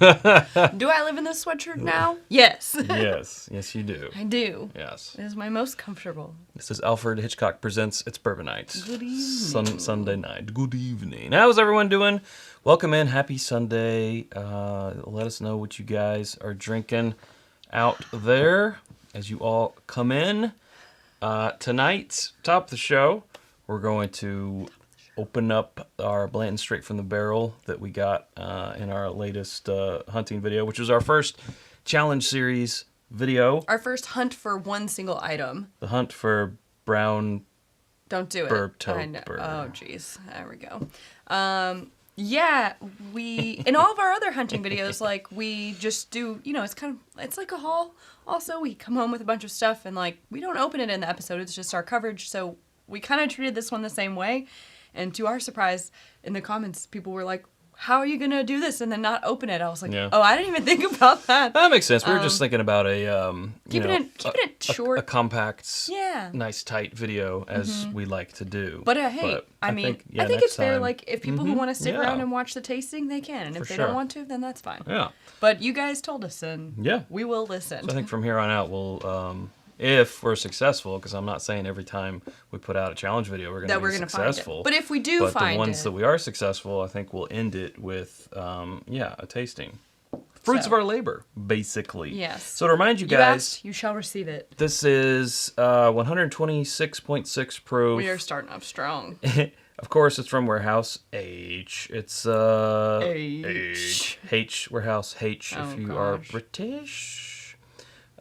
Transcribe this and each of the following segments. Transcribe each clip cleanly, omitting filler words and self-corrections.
Do I live in this sweatshirt now? Yes. Yes, you do. I do. Yes. It is my most comfortable. This is Alfred Hitchcock Presents It's Bourbon Night. Good evening. Sunday night. Good evening. How's everyone doing? Welcome in. Happy Sunday. Let us know what you guys are drinking out there as you all come in. Tonight's top of the show, we're going to open up our Blanton straight from the barrel that we got in our latest hunting video, which was our first challenge series video. Our first hunt for one single item. The hunt for brown. Don't do it. Burb. Oh, jeez. There we go. Yeah, we in all of our other hunting videos, like we just do. It's like a haul. Also, we come home with a bunch of stuff, and like we don't open it in the episode. It's just our coverage. So we kind of treated this one the same way. And to our surprise, in the comments, people were like, how are you going to do this and then not open it? I was like, Oh, I didn't even think about that. That makes sense. We were just thinking about keeping it short. A compact, yeah, nice, tight video as we like to do. But hey, I think it's fair. Like, if people who want to stick around and watch the tasting, they can. And if they don't want to, then that's fine. Yeah. But you guys told us, and we will listen. So I think from here on out, we'll... if we're successsul, because I'm not saying every time we put out a challenge video we're going to be successful. Find it. But if we do find it. The ones that we are successful, I think we'll end it with, a tasting. Fruits of our labor, basically. Yes. So to remind you guys... You asked, you shall receive it. This is 126.6 proof. We are starting off strong. Of course, it's from Warehouse H. It's H. Warehouse H if you are British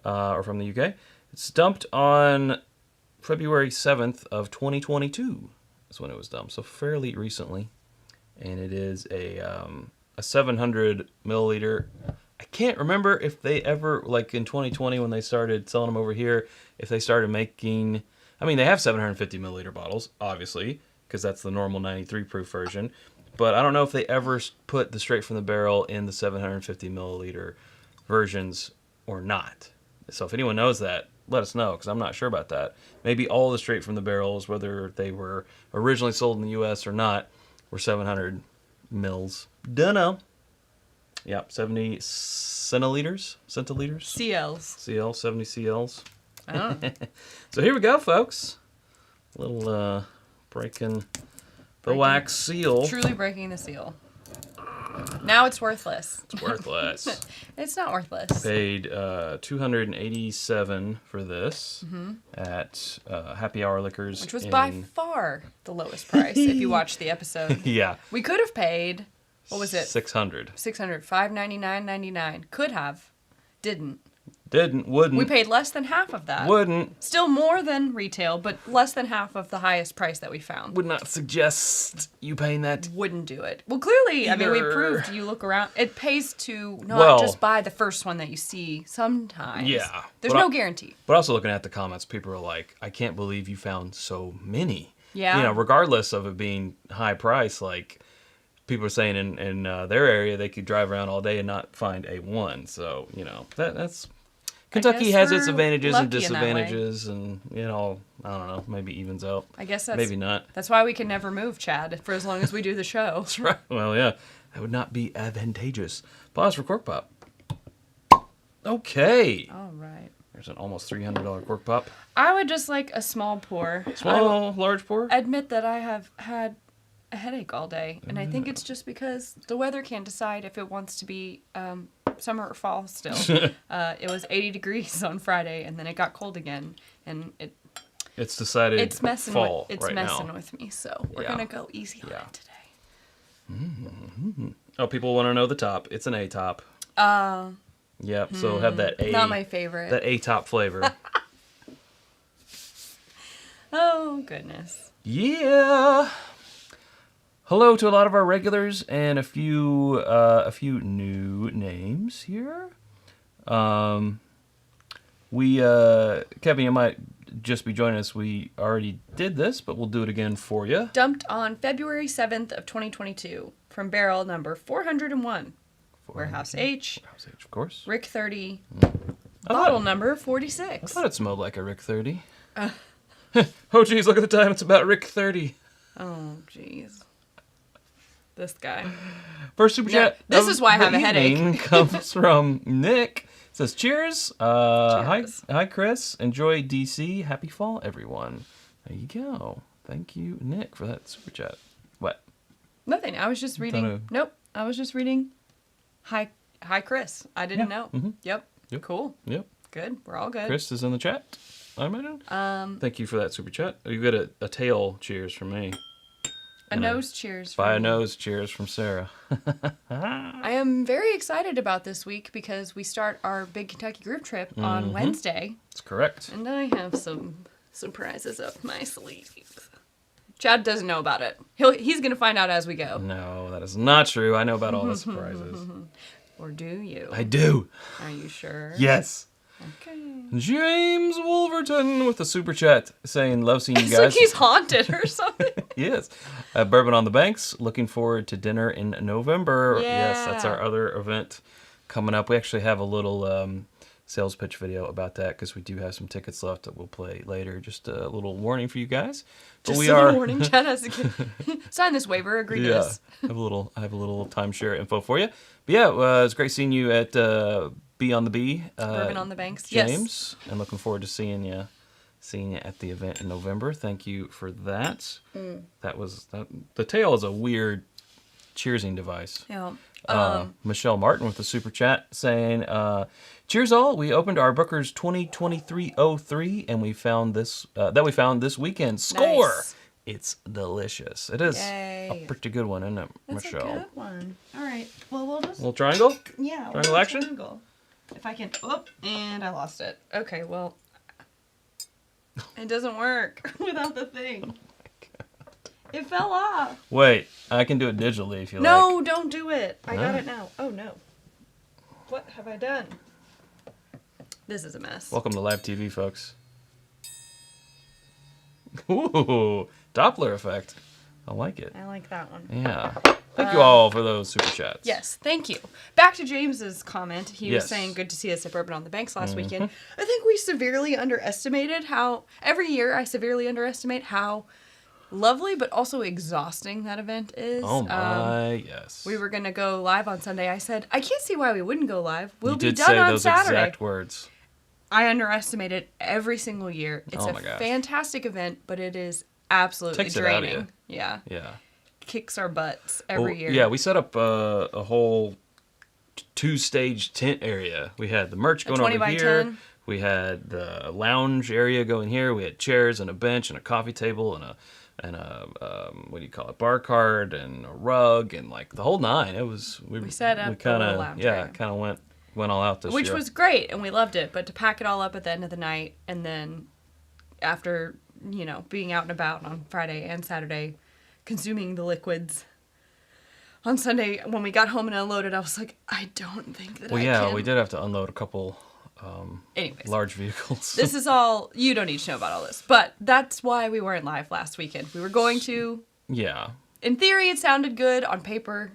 or from the UK. It's dumped on February 7th of 2022 is when it was dumped, so fairly recently. And it is a 700 milliliter. I can't remember if they ever, like in 2020 when they started selling them over here, if they started making... I mean, they have 750 milliliter bottles, obviously, because that's the normal 93 proof version. But I don't know if they ever put the straight from the barrel in the 750 milliliter versions or not. So if anyone knows that, let us know, because I'm not sure about that. Maybe all the straight from the barrels, whether they were originally sold in the U.S. or not, were 700 mils. Dunno. Yep, 70 centiliters? CLs. 70 CLs. Oh. So here we go, folks. A little breaking the wax seal. Truly breaking the seal. Now it's worthless. It's worthless. It's not worthless. Paid $287 for this at Happy Hour Liquors, which was by far the lowest price if you watch the episode. Yeah. We could have paid, what was it? $600. $599.99. Could have. Didn't. Wouldn't. We paid less than half of that. Wouldn't. Still more than retail, but less than half of the highest price that we found. Would not suggest you paying that. Wouldn't do it. Well, clearly, either. I mean, we proved you look around. It pays to not just buy the first one that you see sometimes. Yeah. There's no guarantee. But also looking at the comments, people are like, I can't believe you found so many. Yeah. Regardless of it being high price, like... People are saying in their area they could drive around all day and not find a one. So, that's... Kentucky has its advantages and disadvantages, and, I don't know, maybe evens out. I guess that's... Maybe not. That's why we can never move, Chad, for as long as we do the show. That's right. Well, yeah, that would not be advantageous. Pause for cork pop. Okay. All right. There's an almost $300 cork pop. I would just like a small pour. Large pour? Admit that I have had a headache all day, and I think it's just because the weather can't decide if it wants to be summer or fall still. It was 80 degrees on Friday, and then it got cold again, and it's decided it's messing fall with, it's right messing now. with me, so we're gonna go easy on it today. Mm-hmm. Oh, people want to know the top. It's an A-top. Yep, so have that A. Not my favorite. That A-top flavor. Oh, goodness. Yeah. Hello to a lot of our regulars and a few new names here. Kevin, you might just be joining us. We already did this, but we'll do it again for you. Dumped on February 7th of 2022 from barrel number 401. Warehouse H. Warehouse H, of course. Rick 30. Bottle number 46. I thought it smelled like a Rick 30. Oh, geez, look at the time. It's about Rick 30. Oh, geez. This guy. First super chat. This is why I have a headache. Comes from Nick. It says, cheers. Cheers. Hi, Chris. Enjoy DC. Happy fall, everyone. There you go. Thank you, Nick, for that super chat. What? Nothing. I was just reading. Nope. I was just reading. Hi, Chris. I didn't know. Mm-hmm. Yep. Cool. Yep. Good. We're all good. Chris is in the chat. I imagine. Thank you for that super chat. You got a tail cheers from me. A nose cheers. By a nose cheers from Sarah. I am very excited about this week because we start our big Kentucky group trip on Wednesday. That's correct. And I have some surprises up my sleeve. Chad doesn't know about it. He's going to find out as we go. No, that is not true. I know about all the surprises. Or do you? I do. Are you sure? Yes. Okay. James Wolverton with the super chat saying, love seeing you It's guys. like he's haunted or something. He is. Bourbon on the Banks. Looking forward to dinner in November. Yeah. Yes, that's our other event coming up. We actually have a little sales pitch video about that because we do have some tickets left that we'll play later. Just a little warning for you guys. But Just a little warning. Chad has to sign this waiver. Agree to this. I have a little timeshare info for you. But yeah, it's great seeing you at Be on the Bee. Bourbon on the Banks. James. Yes. And looking forward to seeing you at the event in November. Thank you for that. The tail is a weird cheersing device. Yeah. Michelle Martin with the super chat saying, cheers all. We opened our Booker's 2023-03 and we found this weekend. Score! Nice. It's delicious. It is Yay. a pretty good one, isn't it, That's Michelle? a good one. All right. Well, we'll just... Little triangle? Yeah. Triangle action? Triangle. If I can... Oh, and I lost it. Okay, well... It doesn't work without the thing. It fell off. Wait, I can do it digitally if you like. No, don't do it. I got it now. Oh, no. What have I done? This is a mess. Welcome to live TV, folks. Ooh, Doppler effect. I like it. I like that one. Yeah. Thank you all for those super chats. Yes, thank you. Back to James's comment. He was Yes. saying, good to see us at Bourbon on the Banks last weekend. I think we severely underestimated how, every year I severely underestimate how lovely but also exhausting that event is. Oh my, yes. We were going to go live on Sunday. I said, I can't see why we wouldn't go live. We'll you be did done say on those Saturday. exact words. I underestimate it every single year. It's Oh a my gosh. fantastic event, but it is absolutely Takes it out of draining. you. Yeah. Yeah. Kicks our butts every year. Yeah, we set up a whole two-stage tent area. We had the merch going 20 over by here. 10. We had the lounge area going here. We had chairs and a bench and a coffee table and a what do you call it? Bar cart and a rug and like the whole nine. It was we set up kind a little of lounge area. kind of went all out this Which year. was great, and we loved it. But to pack it all up at the end of the night, and then after, being out and about on Friday and Saturday, consuming the liquids, on Sunday, when we got home and unloaded, I was like, I don't think that I can. We did have to unload a couple Anyways, large vehicles. this is all, you don't need to know about all this. But that's why we weren't live last weekend. We were going to. Yeah. In theory, it sounded good on paper.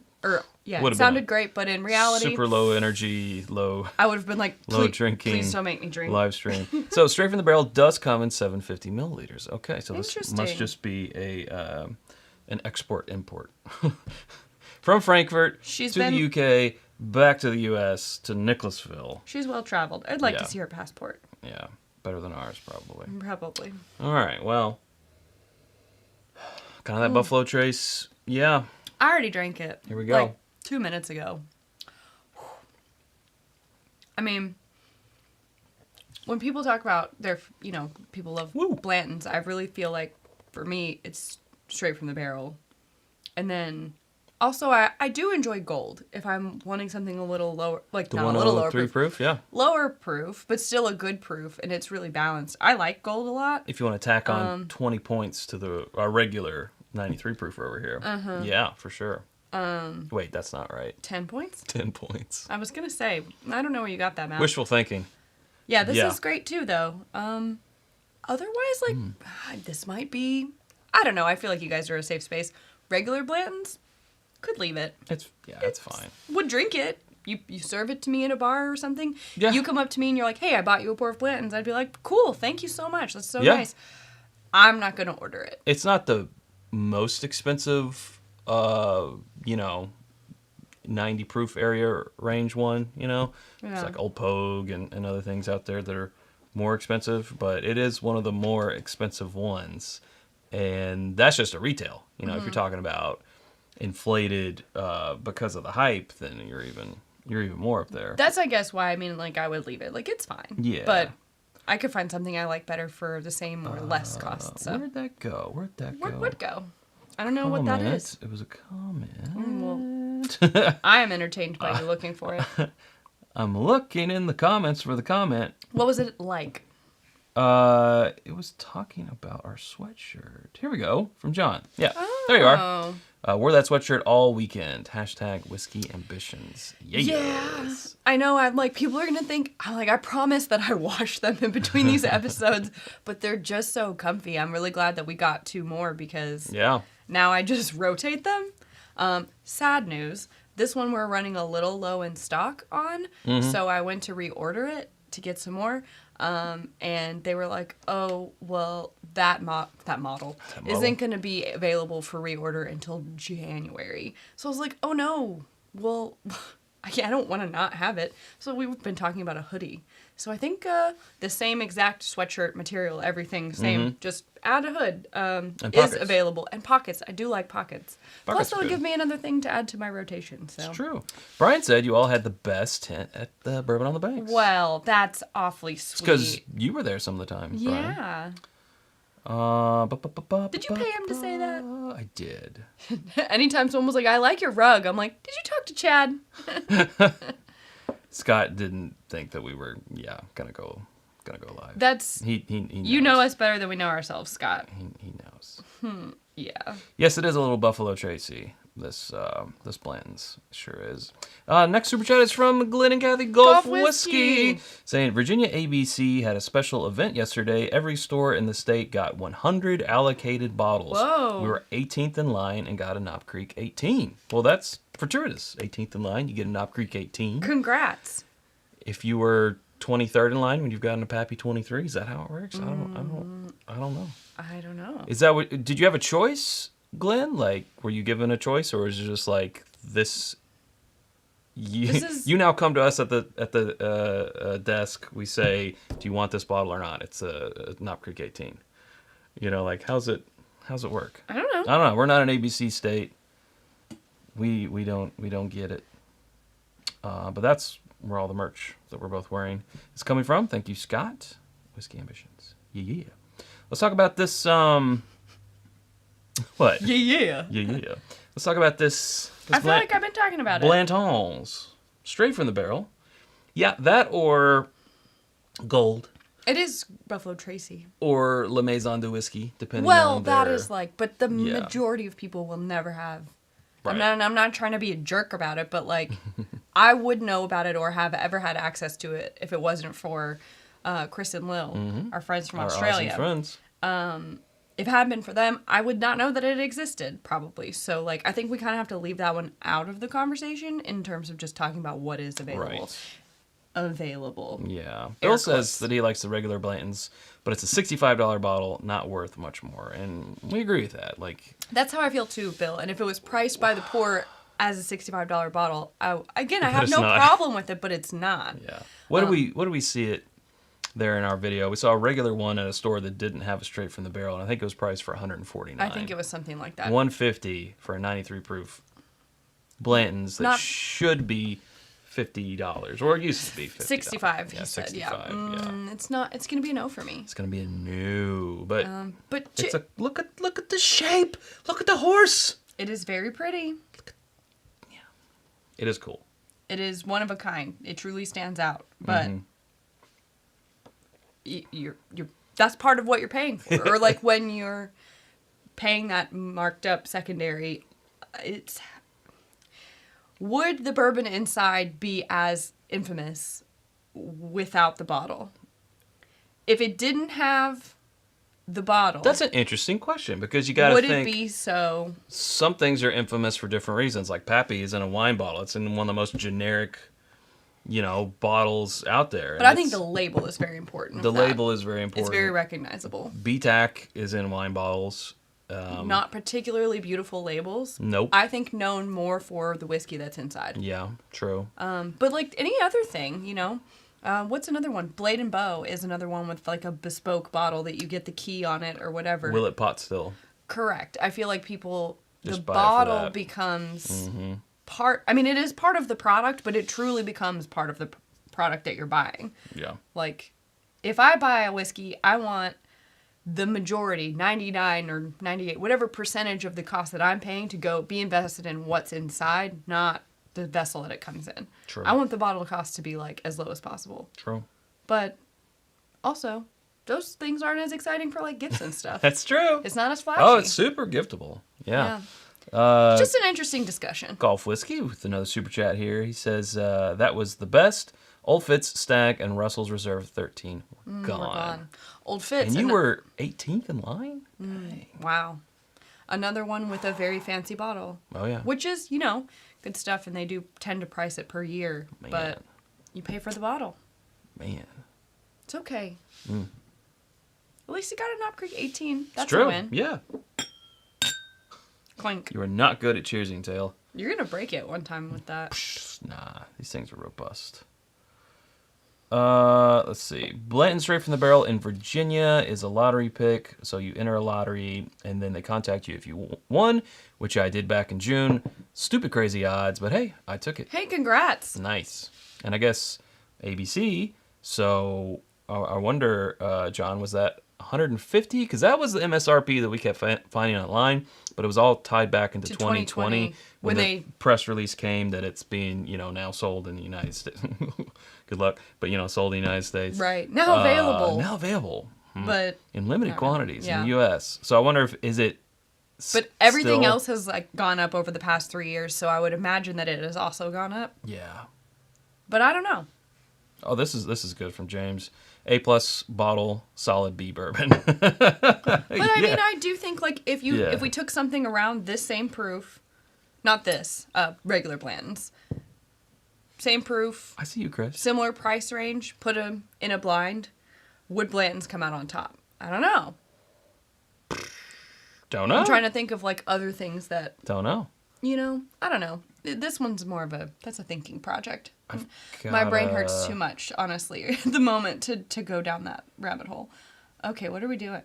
It sounded great, but in reality... Super low energy, I would have been like, low drinking, please don't make me drink. Live stream. So Straight from the Barrel does come in 750 milliliters. Okay, so this must just be an export-import. From Frankfurt to the UK, back to the US, to Nicholasville. She's well-traveled. I'd like to see her passport. Yeah, better than ours, probably. Probably. All right, well, kind of that Buffalo Trace, yeah. I already drank it. Here we go. 2 minutes ago. I mean, when people talk about people love Blantons, I really feel like, for me, it's straight from the barrel. And then, also, I do enjoy gold if I'm wanting something a little lower, like the not a little lower 103 proof, yeah. Lower proof, but still a good proof, and it's really balanced. I like gold a lot. If you want to tack on 20 points to our regular 93 proof over here. Yeah, for sure. Wait, that's not right. 10 points? 10 points. I was going to say, I don't know where you got that math. Wishful thinking. Yeah, this is great too, though. Otherwise, this might be, I don't know, I feel like you guys are a safe space. Regular Blantons, could leave it. It's fine. Would drink it. You serve it to me in a bar or something. Yeah. You come up to me and you're like, hey, I bought you a pour of Blantons. I'd be like, cool, thank you so much. That's so nice. I'm not going to order it. It's not the most expensive you know, 90 proof area range one, you know. Yeah. It's like Old Pogue and other things out there that are more expensive, but it is one of the more expensive ones. And that's just a retail. You know, if you're talking about inflated because of the hype, then you're even more up there. That's, I guess, why, I mean, like, I would leave it. Like, it's fine. Yeah. But I could find something I like better for the same or less cost. So. Where'd that go? Where'd it go? I don't know what that is. It was a comment. Well, I am entertained by you looking for it. I'm looking in the comments for the comment. What was it like? It was talking about our sweatshirt. Here we go, from John. Yeah, there you are. Wore that sweatshirt all weekend. # whiskey ambitions. Yes. Yeah. I know, I'm like, people are going to think, I promise that I washed them in between these episodes, but they're just so comfy. I'm really glad that we got 2 more because now I just rotate them. Sad news. This one we're running a little low in stock on, so I went to reorder it to get some more. And they were like, oh, well, that model isn't going to be available for reorder until January. So I was like, oh no, well, I don't want to not have it. So we've been talking about a hoodie. So I think the same exact sweatshirt material, everything same, just add a hood is available. And pockets. I do like pockets. Plus, it'll give me another thing to add to my rotation. So. It's true. Brian said you all had the best tent at the Bourbon on the Banks. Well, that's awfully sweet. It's because you were there some of the time, Brian. Yeah. Did you pay him to say that? I did. Anytime someone was like, I like your rug, I'm like, did you talk to Chad? Scott didn't think that we were, gonna go live. That's he knows. You know us better than we know ourselves, Scott. He knows. Yeah. Yes, it is a little Buffalo Tracy. This Blanton's sure is. Next super chat is from Glenn and Kathy Golf Whiskey, saying Virginia ABC had a special event yesterday. Every store in the state got 100 allocated bottles. Whoa. We were 18th in line and got a Knob Creek 18. Well, that's fortuitous. 18th in line, you get a Knob Creek 18. Congrats. If you were 23rd in line when you've gotten a Pappy 23, is that how it works? I don't know. I don't know. Is that what? Did you have a choice, Glenn? Like, were you given a choice, or is it just like this? You now come to us at the desk. We say, "Do you want this bottle or not?" It's a Knob Creek 18. You know, like how's it work? I don't know. I don't know. We're not an ABC state. We don't get it. But that's where all the merch that we're both wearing is coming from. Thank you, Scott. Whiskey Ambitions. Yeah. Let's talk about this. What? Yeah. Let's talk about this I feel like I've been talking about it. Blanton's. Straight from the barrel. Yeah, that or gold. It is Buffalo Tracy. Or La Maison de Whiskey, depending on that is like, but the majority of people will never have. Right. I'm not trying to be a jerk about it, but like, I would know about it or have ever had access to it if it wasn't for Chris and Lil, our friends from Australia. Our Aussie friends. If it hadn't been for them, I would not know that it existed, probably. So, like, I think we kind of have to leave that one out of the conversation in terms of just talking about what is available. Right. Available. Yeah. Bill says that he likes the regular Blantons, but it's a $65 bottle, not worth much more. And we agree with that. Like, that's how I feel too, Bill. And if it was priced by the poor as a $65 bottle, I have no problem with it, but it's not. Yeah. What do we see it there in our video? We saw a regular one at a store that didn't have a straight from the barrel, and I think it was priced for $149. I think it was something like that. $150 for a 93 proof Blanton's that should be $50, or it used to be $50. 65. Yeah, he said. 65. Yeah. It's not. It's gonna be a no for me. It's gonna be a no, but it's look at the shape. Look at the horse. It is very pretty. It is cool. It is one of a kind. It truly stands out, but. You're that's part of what you're paying for, or like when you're paying that marked up secondary, would the bourbon inside be as infamous without the bottle? If it didn't have the bottle, that's an interesting question, because you got to think. Would it be so? Some things are infamous for different reasons. Like Pappy is in a wine bottle. It's in one of the most generic, bottles out there. But I think the label is very important. The label is very important. It's very recognizable. BTAC is in wine bottles. not particularly beautiful labels. Nope. I think known more for the whiskey that's inside. Yeah, true. But like any other thing, you know. What's another one? Blade and Bow is another one with like a bespoke bottle that you get the key on it or whatever. Will it pot still? Correct. I feel like people, Just the buy it for bottle that. becomes part, I mean, it is part of the product, but it truly becomes part of the product that you're buying. Yeah. Like, if I buy a whiskey, I want the majority, 99 or 98, whatever percentage of the cost that I'm paying to go be invested in what's inside, not the vessel that it comes in. True. I want the bottle cost to be like as low as possible. True. But also, those things aren't as exciting for like gifts and stuff. That's true. It's not as flashy. Oh, it's super giftable. Yeah. Just an interesting discussion. Golf Whiskey with another super chat here. He says, that was the best. Old Fitz, Stag, and Russell's Reserve 13 were gone. We're gone. Old Fitz. And you were 18th in line? Wow. Another one with a very fancy bottle. Oh, yeah. Which is, you know, good stuff, and they do tend to price it per year. Man. But you pay for the bottle. Man. It's okay. At least you got an Knob Creek 18. That's It's true. a win. Yeah. Clink. You are not good at cheersing, Tail. You're going to break it one time with that. Nah, these things are robust. Let's see. Blanton Straight from the Barrel in Virginia is a lottery pick. So you enter a lottery, and then they contact you if you won, which I did back in June. Stupid crazy odds, but hey, I took it. Hey, congrats. Nice. And I guess ABC, so I wonder, John, was that 150? Because that was the MSRP that we kept finding online, but it was all tied back into 2020 when the press release came that it's being, you know, now sold in the United States. Good luck. But, you know, sold in the United States. Right. Now available. Now available. But in limited quantities yeah. in the U.S. So I wonder if, is it But everything still... else has like gone up over the past 3 years, so I would imagine that it has also gone up. Yeah. But I don't know. Oh, this is good from James. A+ bottle, solid B bourbon. But I mean, I do think like if we took something around this same proof, not this, regular Blanton's, same proof. I see you, Chris. Similar price range, put them in a blind, would Blanton's come out on top? I don't know. Don't know. I'm trying to think of like other things that. Don't know. You know, I don't know. This one's more of that's a thinking project. My brain hurts too much, honestly, at the moment to go down that rabbit hole. Okay, what are we doing?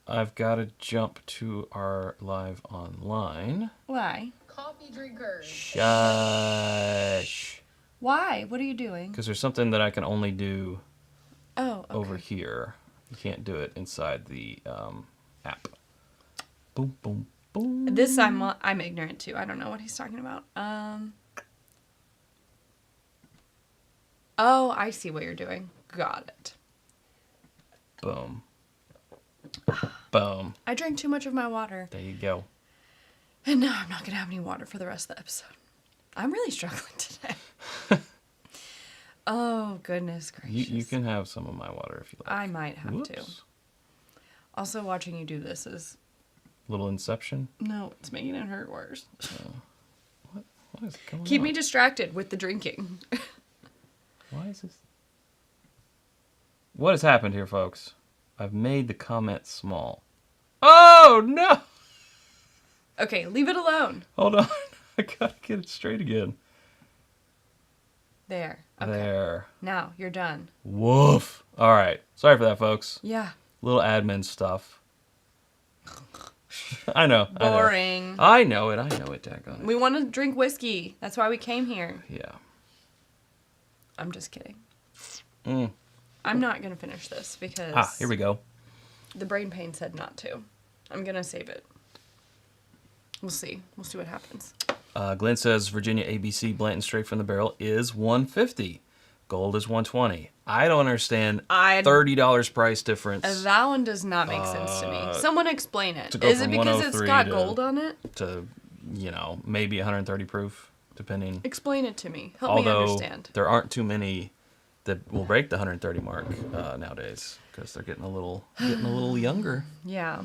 I've got to jump to our live online. Why? Coffee drinkers. Shush. Why? What are you doing? Because there's something that I can only do over okay. here. You can't do it inside the app. Boom, boom, boom. This I'm ignorant to. I don't know what he's talking about. Oh, I see what you're doing. Got it. Boom. Boom. I drank too much of my water. There you go. And now I'm not going to have any water for the rest of the episode. I'm really struggling today. Oh, goodness gracious. You can have some of my water if you like. I might have to. Also, watching you do this is... Little Inception? No, it's making it hurt worse. What is going on? Keep me distracted with the drinking. Why is this? What has happened here, folks? I've made the comment small. Oh, no! Okay, leave it alone. Hold on. I gotta get it straight again. There. Okay. There. Now, you're done. Woof. All right. Sorry for that, folks. Yeah. Little admin stuff. I know. Boring. I know it. Daggone it. We want to drink whiskey. That's why we came here. Yeah. I'm just kidding. Mm. I'm not going to finish this because... here we go. The brain pain said not to. I'm going to save it. We'll see. We'll see what happens. Glenn says Virginia ABC Blanton Straight from the Barrel is $150. Gold is $120. I don't understand $30 price difference. That one does not make sense to me. Someone explain it. To go Is it from because it's got 103 gold on it? To, maybe 130 proof, depending. Explain it to me. Help me understand. There aren't too many that will break the 130 mark nowadays because they're getting a little younger. Yeah.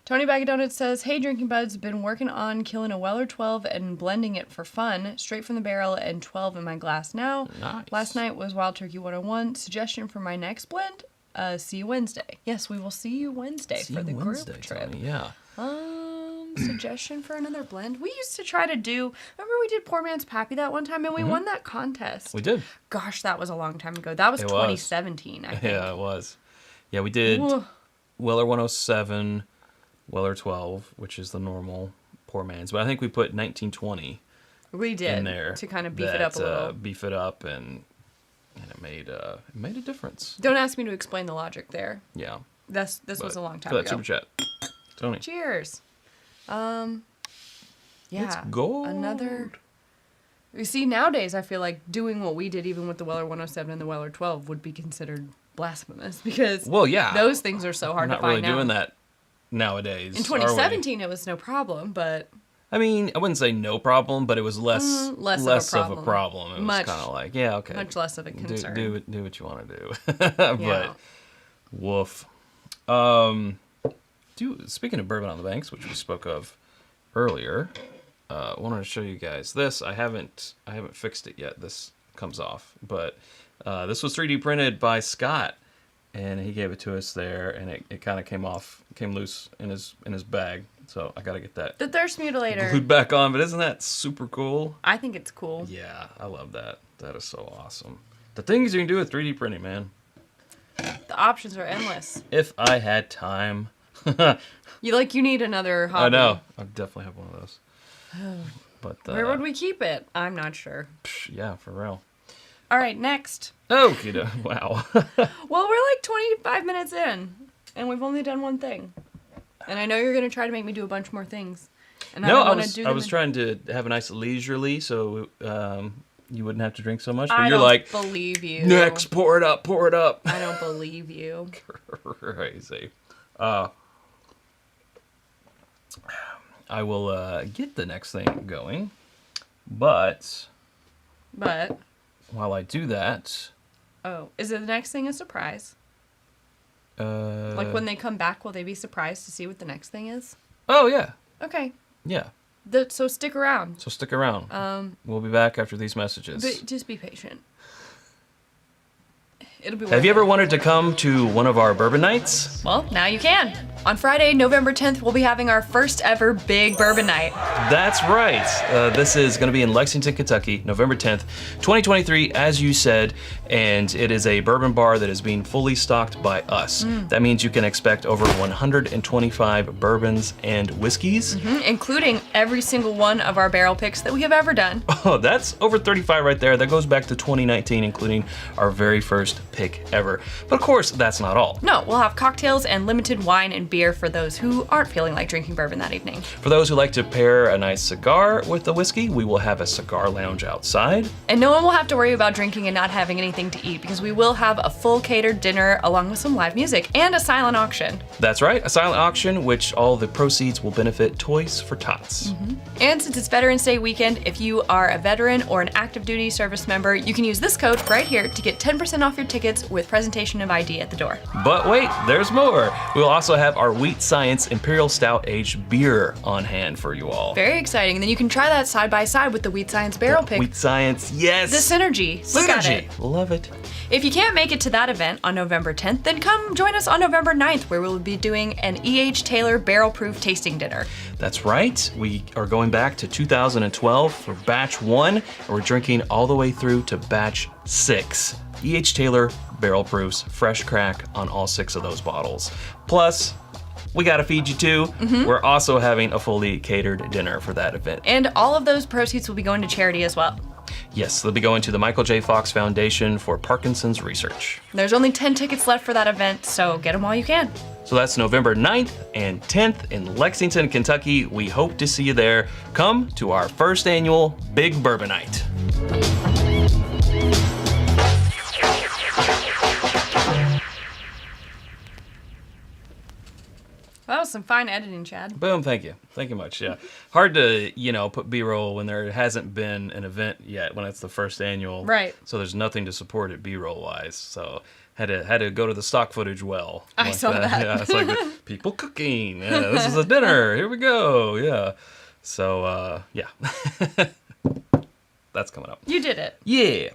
Tony Bag of Donuts says, hey, Drinking Buds, been working on killing a Weller 12 and blending it for fun. Straight from the barrel and 12 in my glass now. Nice. Last night was Wild Turkey 101. Suggestion for my next blend? See you Wednesday. Yes, we will see you Wednesday for the group trip. Tony, yeah. suggestion for another blend? We used to try to do, remember we did Poor Man's Pappy that one time and we won that contest. We did. Gosh, that was a long time ago. That was 2017, I think. Yeah, it was. Yeah, we did Weller 107, Weller 12, which is the normal Poor Man's. But I think we put 1920 we did in there to kind of beef it up a little. Beef it up, and it made a difference. Don't ask me to explain the logic there. Yeah. This was a long time ago. Super chat. Tony. Cheers. Yeah. It's gold. Another. You see, nowadays I feel like doing what we did, even with the Weller 107 and the Weller 12, would be considered blasphemous because those things are so hard to find now. Not really doing that nowadays. In 2017, it was no problem, but. I mean, I wouldn't say no problem, but it was less of a problem. It was kind of like, yeah, okay. Much less of a concern. Do what you want to do. But, woof. Speaking of bourbon on the banks, which we spoke of earlier, I wanted to show you guys this. I haven't fixed it yet. This comes off, but this was 3D printed by Scott, and he gave it to us there, and it kind of came loose in his bag. So I gotta get that. The thirst mutilator glued back on, but isn't that super cool? I think it's cool. Yeah, I love that. That is so awesome. The things you can do with 3D printing, man. The options are endless. If I had time. You need another hobby. I know. I definitely have one of those. But where would we keep it? I'm not sure. Yeah, for real. All right, next. Okay, wow. Well, we're like 25 minutes in, and we've only done one thing. And I know you're going to try to make me do a bunch more things. And I was trying to have a nice leisurely, so you wouldn't have to drink so much. But you're like, believe you. Next, pour it up. I don't believe you. Crazy. I will get the next thing going, but while I do that, is the next thing a surprise? Like when they come back, will they be surprised to see what the next thing is? Oh yeah. Okay. Yeah. So stick around. We'll be back after these messages. But just be patient. It'll be. Have you ever wanted to come to one of our bourbon nights? Well, now you can. On Friday, November 10th, we'll be having our first ever big bourbon night. That's right. This is going to be in Lexington, Kentucky, November 10th, 2023, as you said, and it is a bourbon bar that is being fully stocked by us. That means you can expect over 125 bourbons and whiskeys. Including every single one of our barrel picks that we have ever done. Oh, that's over 35 right there. That goes back to 2019, including our very first pick ever. But of course, that's not all. No, we'll have cocktails and limited wine and beer for those who aren't feeling like drinking bourbon that evening. For those who like to pair a nice cigar with the whiskey, we will have a cigar lounge outside. And no one will have to worry about drinking and not having anything to eat because we will have a full catered dinner along with some live music and a silent auction. That's right, a silent auction, which all the proceeds will benefit Toys for Tots. And since it's Veterans Day weekend, if you are a veteran or an active duty service member, you can use this code right here to get 10% off your tickets with presentation of ID at the door. But wait, there's more. We'll also have our Wheat Science Imperial Stout Aged Beer on hand for you all. Very exciting. And then you can try that side by side with the Wheat Science Barrel Pick. Wheat Science, yes. The synergy. Look at it. Love it. If you can't make it to that event on November 10th, then come join us on November 9th, where we'll be doing an E.H. Taylor Barrel Proof Tasting Dinner. That's right. We are going back to 2012 for batch 1, and we're drinking all the way through to batch 6. E.H. Taylor Barrel Proofs, fresh crack on all 6 of those bottles. Plus, we gotta feed you too. We're also having a fully catered dinner for that event. And all of those proceeds will be going to charity as well. Yes, they'll be going to the Michael J. Fox Foundation for Parkinson's Research. There's only 10 tickets left for that event, so get them while you can. So that's November 9th and 10th in Lexington, Kentucky. We hope to see you there. Come to our first annual Big Bourbon Night. That was some fine editing, Chad. Boom, thank you. Thank you much, yeah. Hard to, put B-roll when there hasn't been an event yet, when it's the first annual. Right. So there's nothing to support it B-roll wise. So had to go to the stock footage well. I saw that. Yeah, it's like the people cooking. Yeah, this is a dinner. Here we go. Yeah. So, yeah. That's coming up. You did it. Yeah.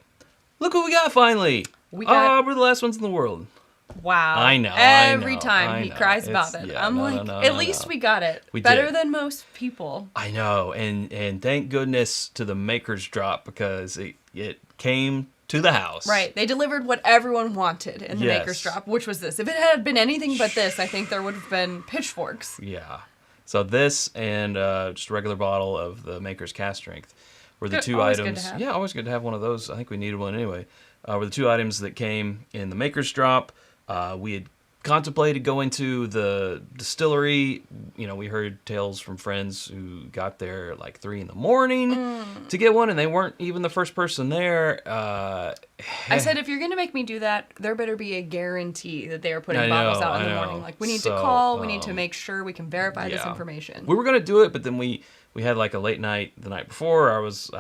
Look what we got finally. We're the last ones in the world. wow. I know. Every time he cries about it. Yeah, I'm at least we got it. We Better did. than most people. I know. And thank goodness to the Maker's Drop, because it came to the house. Right. They delivered what everyone wanted in the Maker's Drop, which was this. If it had been anything but this, I think there would have been pitchforks. Yeah. So this and just a regular bottle of the Maker's Cast Strength were the two always items. good to have. Yeah, always good to have one of those. I think we needed one anyway. Were the two items that came in the Maker's Drop. We had contemplated going to the distillery. You know, we heard tales from friends who got there at like 3 a.m. to get one, and they weren't even the first person there. I said, if you're going to make me do that, there better be a guarantee that they are putting bottles out in the morning. Like, we need to call, we need to make sure we can verify this information. We were going to do it, but then we had like a late night the night before. I was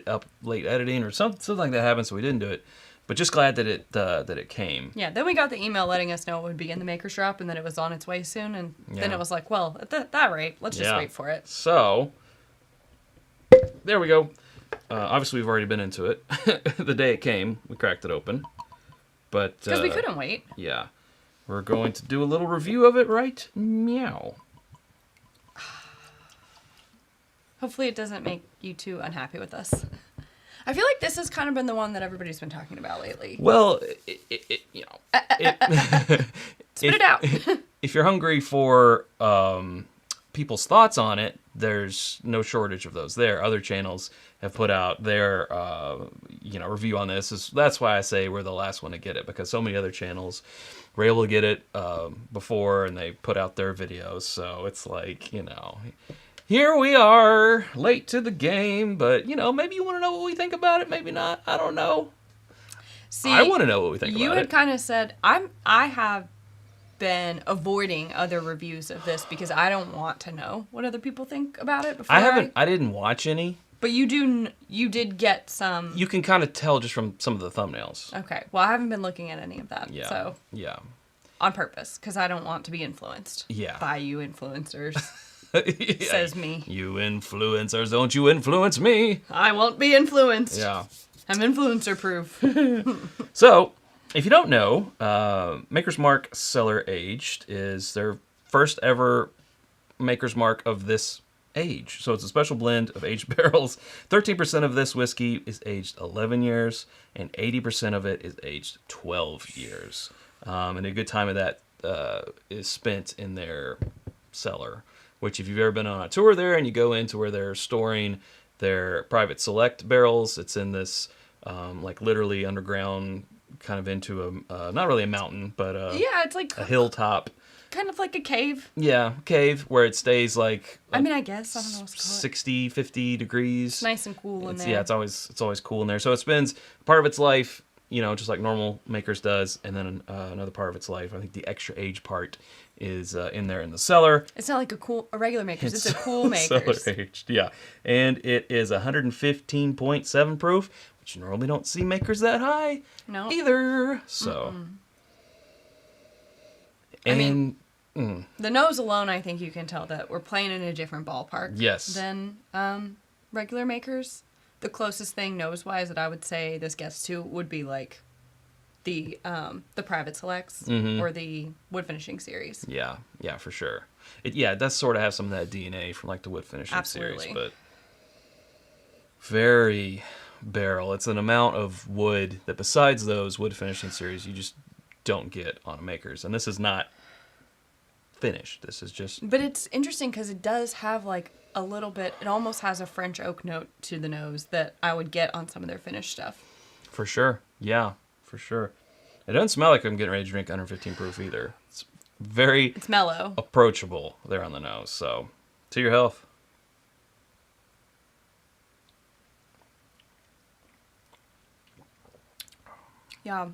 up late editing or something like that happened, so we didn't do it. But just glad that it came. Yeah, then we got the email letting us know it would be in the Maker's Drop and that it was on its way soon. And then it was like, well, at that rate, let's just wait for it. So, there we go. Obviously, we've already been into it. The day it came, we cracked it open. But because we couldn't wait. Yeah. We're going to do a little review of it right meow. Hopefully it doesn't make you too unhappy with us. I feel like this has kind of been the one that everybody's been talking about lately. Well, Spit it out. If you're hungry for people's thoughts on it, there's no shortage of those there. Other channels have put out their review on this. That's why I say we're the last one to get it, because so many other channels were able to get it before, and they put out their videos. So it's like, here we are, late to the game, but, maybe you want to know what we think about it, maybe not. I don't know. See, I want to know what we think about it. You had kind of said, I have been avoiding other reviews of this because I don't want to know what other people think about it before. I didn't watch any. But you did get some. You can kind of tell just from some of the thumbnails. Okay. Well, I haven't been looking at any of that. Yeah. So. Yeah. On purpose, because I don't want to be influenced. Yeah. By you influencers. Says me. You influencers, don't you influence me. I won't be influenced. Yeah. I'm influencer proof. So, if you don't know, Maker's Mark Cellar Aged is their first ever Maker's Mark of this age. So it's a special blend of aged barrels. 13% of this whiskey is aged 11 years, and 80% of it is aged 12 years. And a good time of that is spent in their cellar, which if you've ever been on a tour there and you go into where they're storing their private select barrels, it's in this like literally underground, kind of into a not really a mountain, but yeah, it's like a hilltop. Kind of like a cave. Yeah, cave where it stays like I mean, I guess I don't know what's called. 60, 50 degrees. It's nice and cool in there. Yeah, it's always cool in there. So it spends part of its life, just like normal Makers does, and then another part of its life, I think the extra age part, is in there in the cellar. It's not like a regular Makers. It's a cool Makers. Cellar aged, yeah. And it is 115.7 proof, which you normally don't see Makers that high either. So. I mean, the nose alone, I think you can tell that we're playing in a different ballpark than regular Makers. The closest thing nose-wise that I would say this gets to would be like the private selects or the wood finishing series. Yeah, for sure. It does sort of have some of that DNA from like the wood finishing series, but very barrel. It's an amount of wood that besides those wood finishing series you just don't get on a Makers, and this is not finished. This is just. But it's interesting because it does have like a little bit. It almost has a French oak note to the nose that I would get on some of their finished stuff. For sure, yeah, for sure. It doesn't smell like I'm getting ready to drink under 15 proof either. It's mellow, approachable there on the nose. So, to your health. Yeah.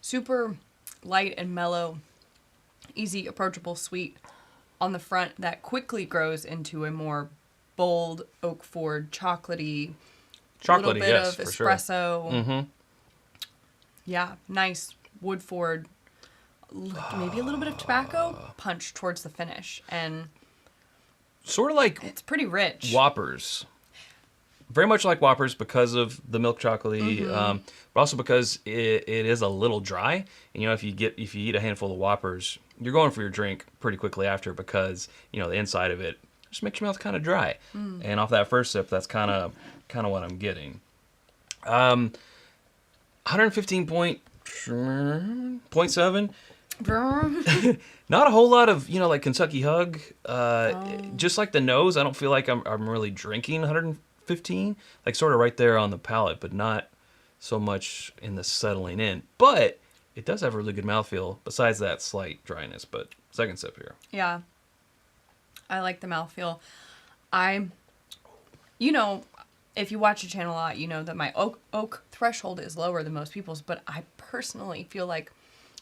Super light and mellow, easy, approachable, sweet on the front that quickly grows into a more bold, oak forward, chocolatey, little bit of espresso. Sure. Mm-hmm. Yeah, nice wood forward, maybe a little bit of tobacco punch towards the finish, and sort of like it's pretty rich. Whoppers, very much like Whoppers because of the milk chocolate, but also because it is a little dry. And, you know, if you eat a handful of Whoppers, you're going for your drink pretty quickly after because, you know, the inside of it just makes your mouth kind of dry. And off that first sip, that's kind of what I'm getting. 115.7. Not a whole lot of, you know, like Kentucky Hug. Just like the nose, I don't feel like I'm really drinking 115. Like sort of right there on the palate, but not so much in the settling in. But it does have a really good mouthfeel besides that slight dryness. But second sip here. Yeah. I like the mouthfeel. You know, if you watch the channel a lot, you know that my oak threshold is lower than most people's, but I personally feel like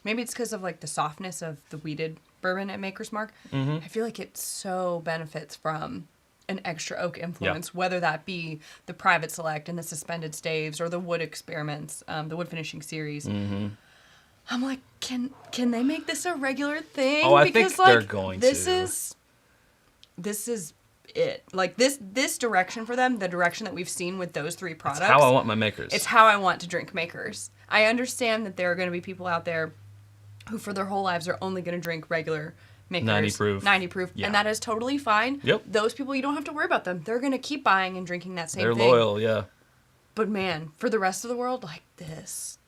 maybe it's because of like the softness of the wheated bourbon at Maker's Mark. I feel like it so benefits from an extra oak influence, whether that be the Private Select and the Suspended Staves or the Wood Experiments, the Wood Finishing series. I'm like, can they make this a regular thing? Oh, I think they're going to. This is it. Like this direction for them, the direction that we've seen with those three products. It's how I want my Makers. It's how I want to drink Makers. I understand that there are going to be people out there who for their whole lives are only going to drink regular Makers. 90 proof. Yeah. And that is totally fine. Yep. Those people, you don't have to worry about them. They're going to keep buying and drinking that same thing. They're loyal, yeah. But man, for the rest of the world, like this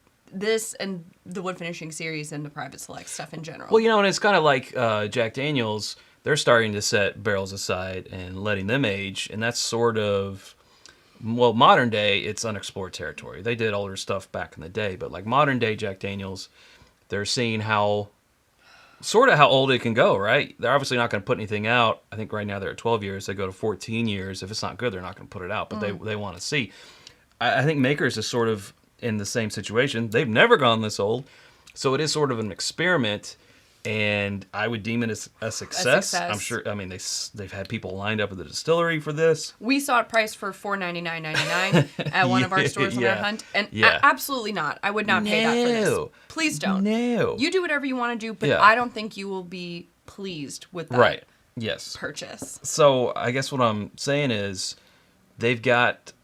and the Wood Finishing series and the Private Select stuff in general. Well, you know, and it's kind of like Jack Daniels. They're starting to set barrels aside and letting them age, and that's sort of, well, modern day, it's unexplored territory. They did older stuff back in the day, but like modern day Jack Daniels, they're seeing how old it can go, right? They're obviously not going to put anything out. I think right now they're at 12 years. They go to 14 years. If it's not good, they're not going to put it out, but they want to see. I think Makers is sort of in the same situation. They've never gone this old, so it is sort of an experiment. And I would deem it as a success. I'm sure. I mean, they've had people lined up at the distillery for this. We saw it priced for $4.99.99 at one of our stores on our hunt, and absolutely not. I would not pay that for this. Please don't. No. You do whatever you want to do, but I don't think you will be pleased with that. Purchase. So I guess what I'm saying is, they've got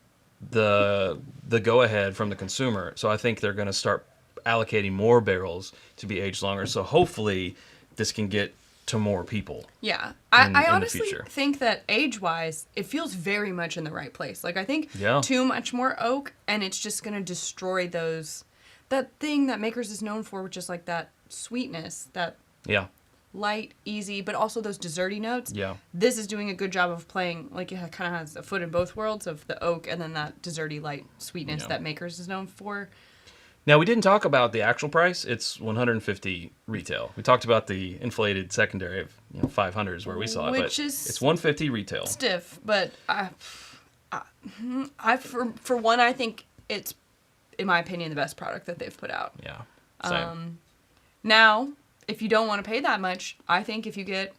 the go ahead from the consumer. So I think they're going to start allocating more barrels to be aged longer, so hopefully this can get to more people. Yeah, I honestly think that age-wise, it feels very much in the right place. Like I think too much more oak, and it's just gonna destroy that thing that Makers is known for, which is like that sweetness, that light, easy, but also those desserty notes. Yeah, this is doing a good job of playing, like it kind of has a foot in both worlds of the oak and then that desserty light sweetness that Makers is known for. Now, we didn't talk about the actual price. It's $150 retail. We talked about the inflated secondary of 500 is where we saw it, but it's $150 retail. Stiff, but for one, I think it's, in my opinion, the best product that they've put out. Yeah, same. Now, if you don't want to pay that much, I think if you get,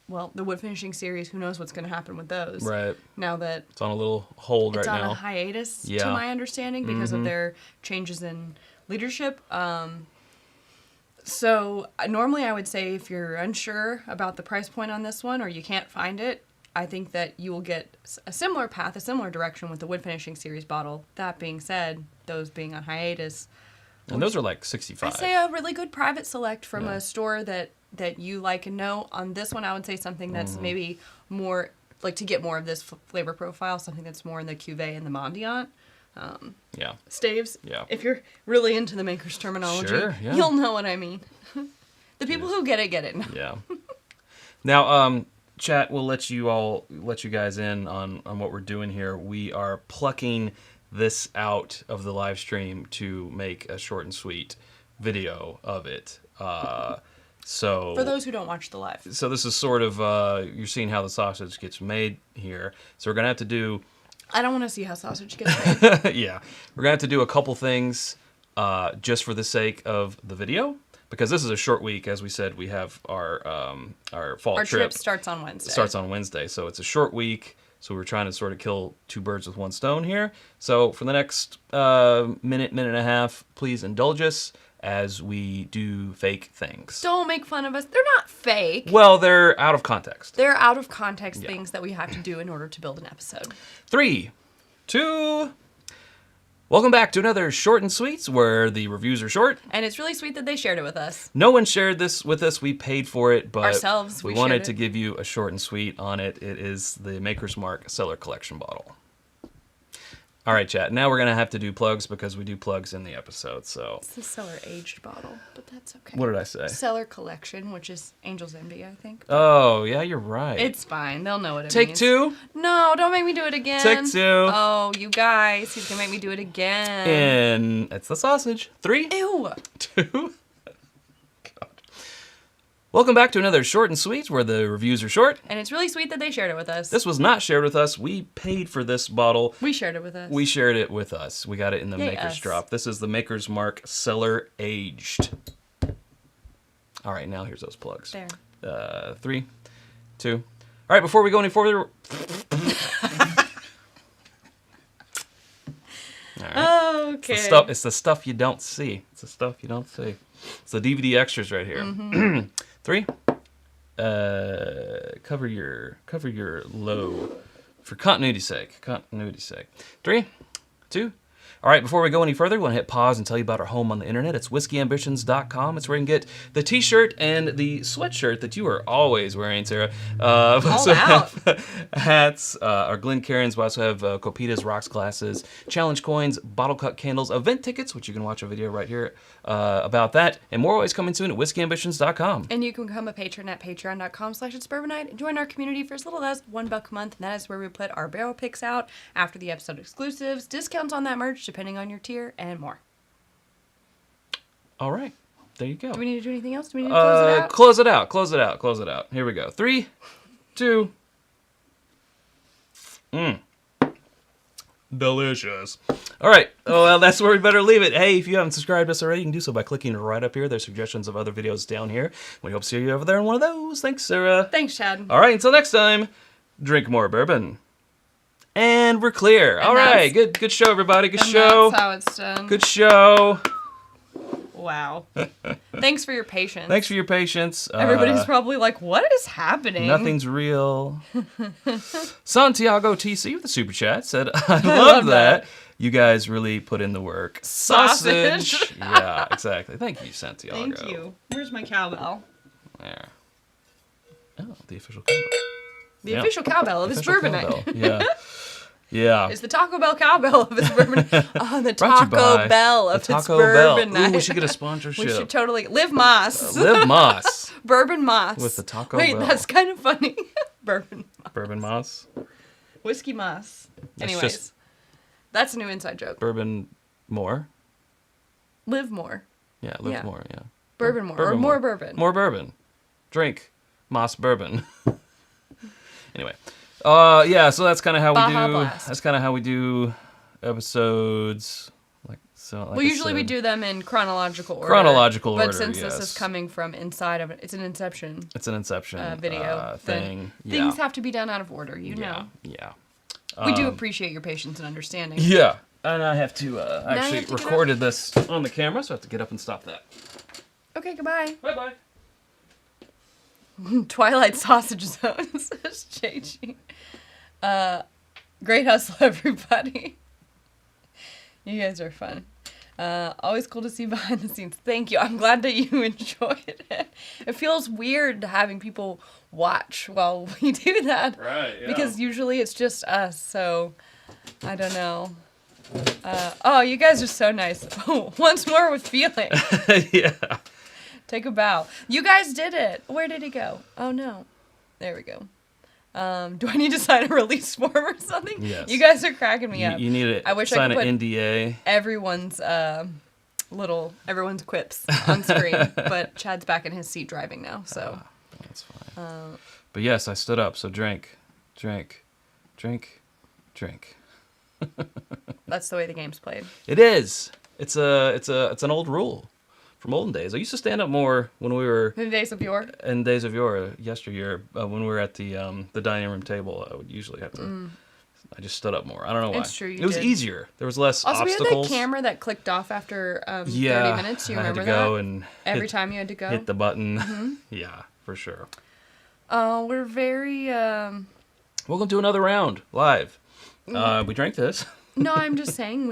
well, the Wood Finishing series, who knows what's going to happen with those. Right. Now that it's on a little hold right now. It's on a hiatus, to my understanding, because of their changes in leadership. So normally I would say if you're unsure about the price point on this one or you can't find it, I think that you will get a similar path, a similar direction with the Wood Finishing series bottle. That being said, those being on hiatus. And those are like $65. I'd say a really good Private Select from a store that you like and know. On this one, I would say something that's maybe more, like to get more of this flavor profile, something that's more in the Cuvée and the Mondiant. Staves. Yeah. If you're really into the Maker's terminology, you'll know what I mean. The people who get it. Yeah. Now, chat, we'll let you guys in on what we're doing here. We are plucking this out of the live stream to make a short and sweet video of it. So for those who don't watch the live. So this is sort of, you're seeing how the sausage gets made here. So we're going to have to do... I don't want to see how sausage gets made. Yeah. We're going to have to do a couple things just for the sake of the video. Because this is a short week. As we said, we have our fall trip. Our trip starts on Wednesday. So it's a short week. So we're trying to sort of kill two birds with one stone here. So for the next minute and a half, please indulge us as we do fake things. Don't make fun of us. They're not fake. Well, they're out of context. They're out of context things that we have to do in order to build an episode. 3, 2. Welcome back to another Short and Sweets, where the reviews are short. And it's really sweet that they shared it with us. No one shared this with us. We paid for it, but ourselves. We wanted to give you a short and sweet on it. It is the Maker's Mark Cellar Collection bottle. All right, chat. Now we're going to have to do plugs because we do plugs in the episode. So it's the cellar aged bottle, but that's okay. What did I say? Cellar Collection, which is Angel's Envy, I think. Oh, yeah, you're right. It's fine. They'll know what it means. Take 2? No, don't make me do it again. Take 2. Oh, you guys. He's going to make me do it again. And it's the sausage. 3. Ew. 2. Welcome back to another Short and Sweet, where the reviews are short. And it's really sweet that they shared it with us. This was not shared with us. We paid for this bottle. We shared it with us. We shared it with us. We got it in the Maker's us. Drop. This is the Maker's Mark Cellar Aged. All right, now here's those plugs. There. 3, 2. All right, before we go any further... All right. Okay. It's the stuff you don't see. It's the stuff you don't see. It's the DVD extras right here. Mm-hmm. 3. Cover your low for continuity's sake. 3, 2. All right, before we go any further, we want to hit pause and tell you about our home on the internet. It's whiskeyambitions.com. It's where you can get the t-shirt and the sweatshirt that you are always wearing, Sarah. All out. Hats, our Glencairns. We also have Copitas rocks glasses, challenge coins, bottle cut candles, event tickets, which you can watch a video right here about that, and more always coming soon at whiskeyambitions.com. And you can become a patron at patreon.com/itsbourbonite and join our community for as little as $1 a month, and that is where we put our barrel picks out after the episode exclusives, discounts on that merch depending on your tier, and more. All right. There you go. Do we need to do anything else? Do we need to close it out? Close it out. Here we go. 3, 2. Delicious. All right. Oh, well, that's where we better leave it. Hey, if you haven't subscribed to us already, you can do so by clicking right up here. There's suggestions of other videos down here. We hope to see you over there in one of those. Thanks, Sarah. Thanks, Chad. All right. Until next time, drink more bourbon. And we're clear. All right. Good show, everybody. Good show. That's how it's done. Good show. Wow. Thanks for your patience. Everybody's probably like, what is happening? Nothing's real. Santiago TC with a super chat said, I love that. You guys really put in the work. Sausage. Yeah, exactly. Thank you, Santiago. Thank you. Where's my cowbell? There. Oh, the official cowbell. The official cowbell of his bourbon night. Yeah. Yeah. It's the Taco Bell cowbell of his bourbon night. Oh, the Taco Bell of his bourbon night. Ooh, we should get a sponsorship. We should totally. Live Moss. Live Moss. Bourbon Moss. With the Taco Bell. Wait, that's kind of funny. Bourbon Moss. Bourbon Moss. Whiskey Moss. Anyways. That's a new inside joke. Bourbon more. Live more. Yeah, live more, yeah. Bourbon more. Or more bourbon. More bourbon. Drink Moss bourbon. Anyway. Yeah, so that's kind of how we do. Blast. That's kind of how we do episodes. Well, usually we do them in chronological order. But since this is coming from inside of it, it's an Inception. It's an Inception video thing. Things have to be done out of order, you know. Yeah. We do appreciate your patience and understanding. Yeah, and I have to actually recorded this on the camera, so I have to get up and stop that. Okay, goodbye. Bye-bye. Twilight Sausage Zone, says JG. Great hustle, everybody. You guys are fun. Always cool to see behind the scenes. Thank you. I'm glad that you enjoyed it. It feels weird having people watch while we do that. Right, yeah. Because usually it's just us, so I don't know. Oh, you guys are so nice. Once more with feeling. Yeah. Take a bow. You guys did it. Where did he go? Oh, no. There we go. Do I need to sign a release form or something? Yes. You guys are cracking me up. You need to I wish sign I could an NDA. Everyone's quips on screen, but Chad's back in his seat driving now, so. That's fine. But yes, I stood up, so drink. That's the way the game's played. It is. It's an old rule from olden days. I used to stand up more when we were in days of yore. Yesteryear, when we were at the dining room table. I would usually have to. I just stood up more. I don't know why. It's true. It was easier. There was less obstacles. Also, we had that camera that clicked off after 30 minutes. Do you remember that? I had to go and every time you had to go. Hit the button. Mm-hmm. Yeah, for sure. We're very. Welcome to another round live. We drank this. No, I'm just saying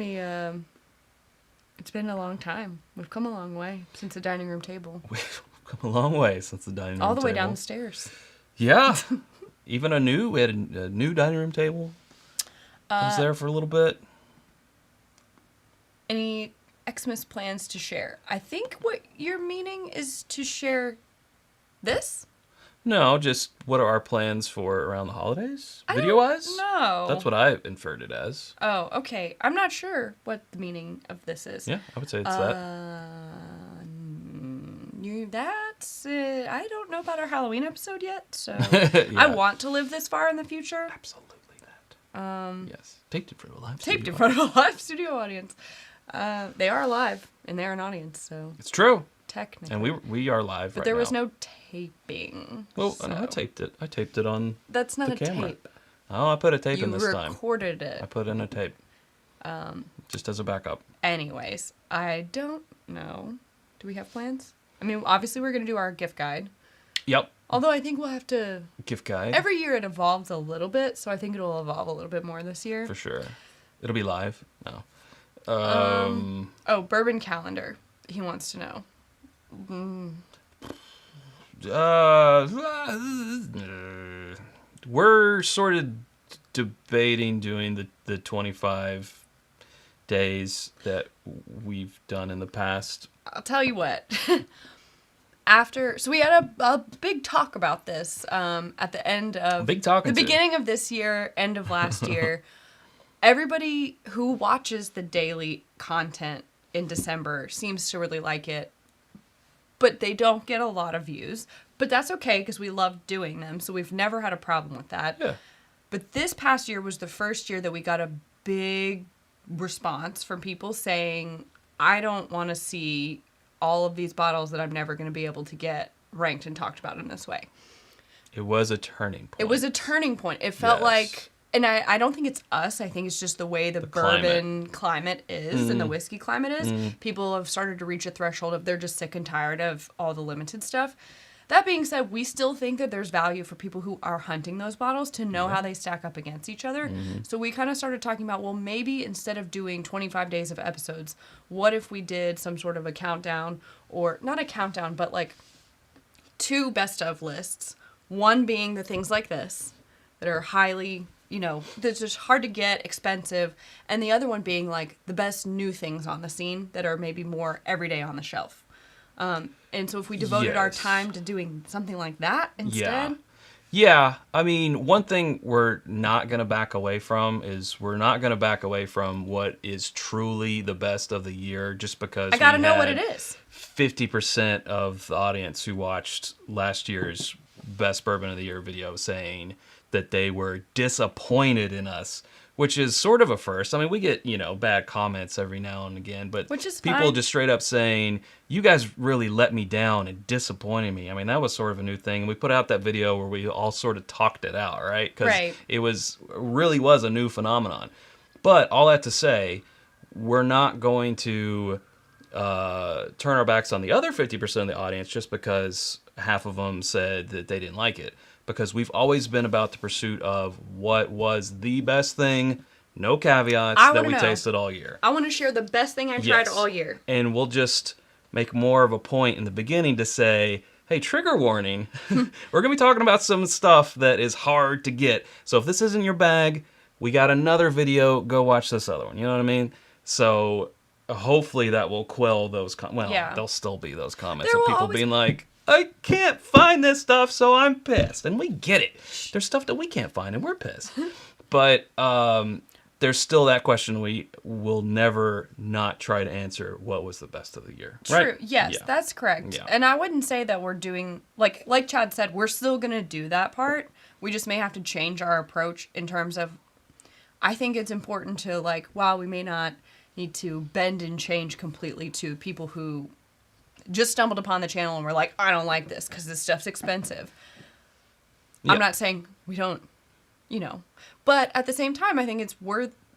it's been a long time. We've come a long way since the dining room table. We've come a long way since the dining room table. All the way down the stairs. Yeah. We had a new dining room table. I was there for a little bit. Any Xmas plans to share? I think what you're meaning is to share this? No, just what are our plans for around the holidays? Video-wise? No. That's what I inferred it as. Oh, okay. I'm not sure what the meaning of this is. Yeah, I would say it's that. That's it. I don't know about our Halloween episode yet, so Yeah. I want to live this far in the future. Absolutely that. Yes. Taped in front of a live Taped studio in front of a live studio audience. They are live, and they're an audience, so... It's true. Technically. And we are live but there was no taping. Well, so. no, I taped it. I taped it on That's not the a camera. tape. Oh, I put a tape in this time. You recorded it. I put in a tape. Just as a backup. Anyways, I don't know. Do we have plans? I mean, obviously we're going to do our gift guide. Yep. Although I think we'll have to... Gift guide. Every year it evolves a little bit, so I think it'll evolve a little bit more this year. For sure. It'll be live. No. Bourbon calendar. He wants to know. We're sort of debating doing the 25 days that we've done in the past. I'll tell you what. So we had a big talk about this at the end of the beginning of this year, end of last year. Everybody who watches the daily content in December seems to really like it, but they don't get a lot of views. But that's okay because we love doing them, so we've never had a problem with that. Yeah. But this past year was the first year that we got a big response from people saying, I don't want to see all of these bottles that I'm never going to be able to get ranked and talked about in this way. It was a turning point. It was a turning point. It felt like... And I don't think it's us. I think it's just the way the bourbon climate is and the whiskey climate is. People have started to reach a threshold of they're just sick and tired of all the limited stuff. That being said, we still think that there's value for people who are hunting those bottles to know how they stack up against each other. So we kind of started talking about, well, maybe instead of doing 25 days of episodes, what if we did some sort of a countdown, or not a countdown, but like 2 best of lists. One being the things like this that are highly... that's just hard to get, expensive. And the other one being, like, the best new things on the scene that are maybe more everyday on the shelf. And so if we devoted our time to doing something like that instead... Yeah. I mean, one thing we're not going to back away from is we're not going to back away from what is truly the best of the year just because I got to know what it is. 50% of the audience who watched last year's Best Bourbon of the Year video saying... that they were disappointed in us, which is sort of a first. I mean, we get, bad comments every now and again, but which is people fine. Just straight up saying, you guys really let me down and disappointed me. I mean, that was sort of a new thing. And we put out that video where we all sort of talked it out, right? Because it really was a new phenomenon. But all that to say, we're not going to turn our backs on the other 50% of the audience just because half of them said that they didn't like it. Because we've always been about the pursuit of what was the best thing, no caveats, that we tasted all year. I want to share the best thing I tried all year. And we'll just make more of a point in the beginning to say, hey, trigger warning, we're going to be talking about some stuff that is hard to get. So if this isn't your bag, we got another video, go watch this other one. You know what I mean? So hopefully that will quell those there'll still be those comments of people being like, I can't find this stuff, so I'm pissed. And we get it. There's stuff that we can't find, and we're pissed. But there's still that question we will never not try to answer what was the best of the year. True. Right? Yes, that's correct. Yeah. And I wouldn't say that we're doing, like Chad said, we're still going to do that part. We just may have to change our approach in terms of, I think it's important to, while we may not need to bend and change completely to people who... just stumbled upon the channel and we're like, I don't like this because this stuff's expensive. Yeah. I'm not saying we don't, But at the same time, I think it's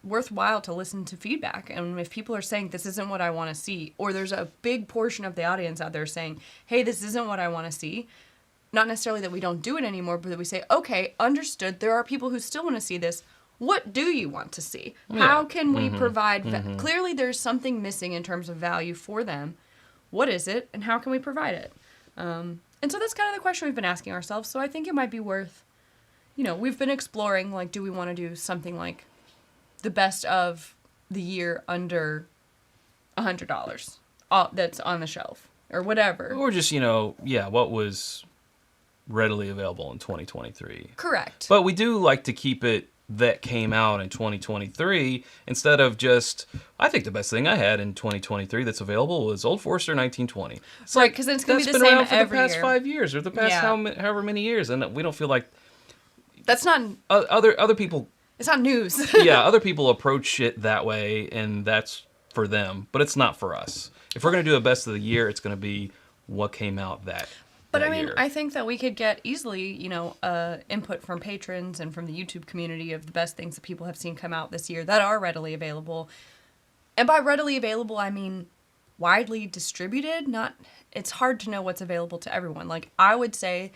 worthwhile to listen to feedback. And if people are saying, this isn't what I want to see, or there's a big portion of the audience out there saying, hey, this isn't what I want to see, not necessarily that we don't do it anymore, but that we say, okay, understood. There are people who still want to see this. what do you want to see? Yeah. How can we provide... Clearly, there's something missing in terms of value for them. What is it, and how can we provide it? And so that's kind of the question we've been asking ourselves. So I think it might be worth... we've been exploring, like, do we want to do something like the best of the year under $100 that's on the shelf or whatever. Or just, what was readily available in 2023. Correct. But we do like to keep it that came out in 2023 instead of just, I think the best thing I had in 2023 that's available was Old Forester 1920. It's right, because then it's going to be the same every year. That's been around for the past 5 years or the past however many years, and we don't feel like... That's not... Other people... It's not news. Yeah, other people approach it that way, and that's for them, but it's not for us. If we're going to do a best of the year, it's going to be what came out that But I mean, year. I think that we could get easily, input from patrons and from the YouTube community of the best things that people have seen come out this year that are readily available. And by readily available, I mean widely distributed. It's hard to know what's available to everyone. Like, I would say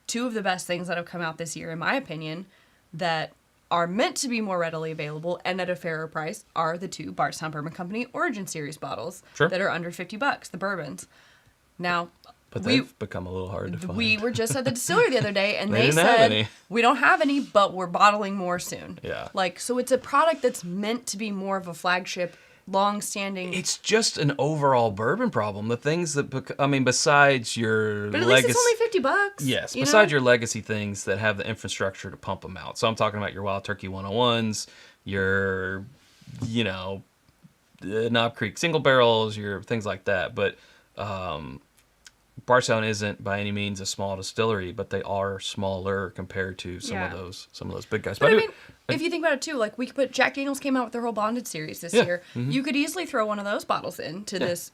2 of the best things that have come out this year, in my opinion, that are meant to be more readily available and at a fairer price are the 2 Bardstown Bourbon Company Origin Series bottles that are under $50, the bourbons. Now, but they've become a little hard to find. We were just at the distillery the other day, and they said, we don't have any, but we're bottling more soon. Yeah. So it's a product that's meant to be more of a flagship, long-standing... It's just an overall bourbon problem. The things that... besides your But at least it's only $50. Yes, besides your legacy things that have the infrastructure to pump them out. So I'm talking about your Wild Turkey 101s, your, Knob Creek single barrels, your things like that. But Bardstown isn't by any means a small distillery, but they are smaller compared to some of those big guys. But I mean, if you think about it too, like we could put Jack Daniel's came out with their whole bonded series this year. Mm-hmm. You could easily throw one of those bottles into this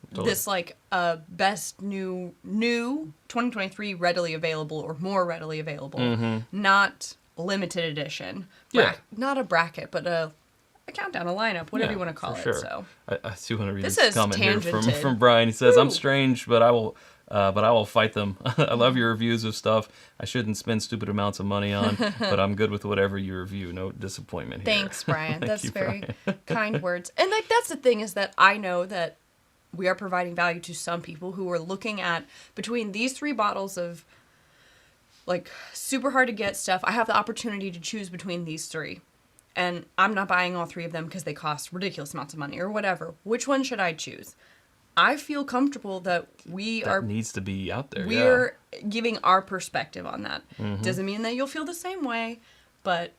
best new 2023 readily available or more readily available, not limited edition. Not a bracket, but a countdown, a lineup, whatever you want to call it. Sure. So I do want to read this comment here tangented. from Brian. He says, "I'm strange, but I will fight them. I love your reviews of stuff I shouldn't spend stupid amounts of money on, but I'm good with whatever you review. No disappointment here." Thanks, Brian. That's very kind words. And that's the thing is that I know that we are providing value to some people who are looking at between these 3 bottles of like super hard to get stuff. I have the opportunity to choose between these 3. And I'm not buying all 3 of them because they cost ridiculous amounts of money or whatever. Which one should I choose? I feel comfortable that that needs to be out there. We're giving our perspective on that. Mm-hmm. Doesn't mean that you'll feel the same way, but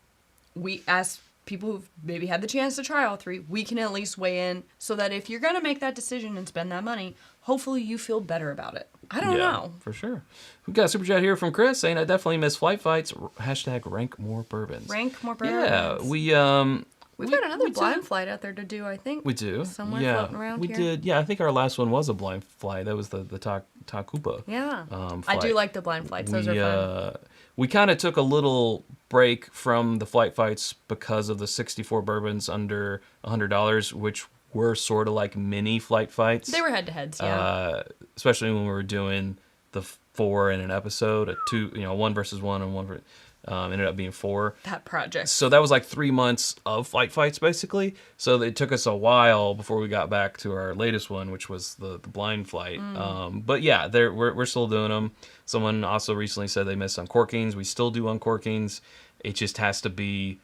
we, as people who've maybe had the chance to try all 3, we can at least weigh in so that if you're going to make that decision and spend that money, hopefully you feel better about it. I don't know. For sure. We've got a super chat here from Chris saying, "I definitely miss flight fights. # rank more bourbons." Rank more bourbons. Yeah, We've got another blind flight out there to do, I think. We do. Somewhere floating around here. We did. Yeah, I think our last one was a blind flight. That was the Takupa. Yeah. I do like the blind flights. Those are fun. We kind of took a little break from the flight fights because of the 64 bourbons under $100, which were sort of like mini flight fights. They were head-to-heads, yeah. Especially when we were doing the 4 in an episode, 2, 1 versus 1 and 1 versus... ended up being 4. That project. So that was like 3 months of flight fights, basically. So it took us a while before we got back to our latest one, which was the blind flight. But yeah, we're still doing them. Someone also recently said they miss uncorkings. We still do uncorkings. It just has to be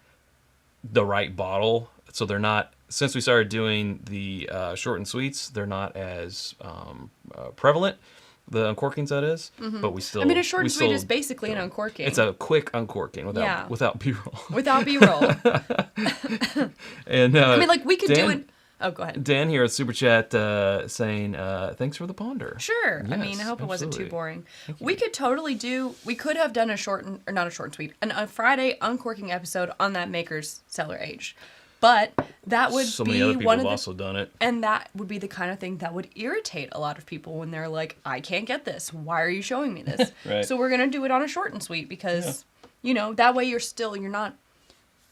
the right bottle. So they're not... Since we started doing the short and sweets, they're not as prevalent. The uncorkings, that is, but we still... I mean, a short and sweet is basically an uncorking. It's a quick uncorking without B-roll. Without B-roll. And I mean, like, we could do it... Oh, go ahead. Dan here at Super Chat saying, "Thanks for the ponder." Sure. Yes, I mean, I hope it wasn't too boring. We could totally we could have done a Friday uncorking episode on that Maker's Cellar Aged. But that would so be many other people one of have the, also done it. And that would be the kind of thing that would irritate a lot of people when they're like, "I can't get this. Why are you showing me this?" Right. So we're going to do it on a short and sweet because, that way you're not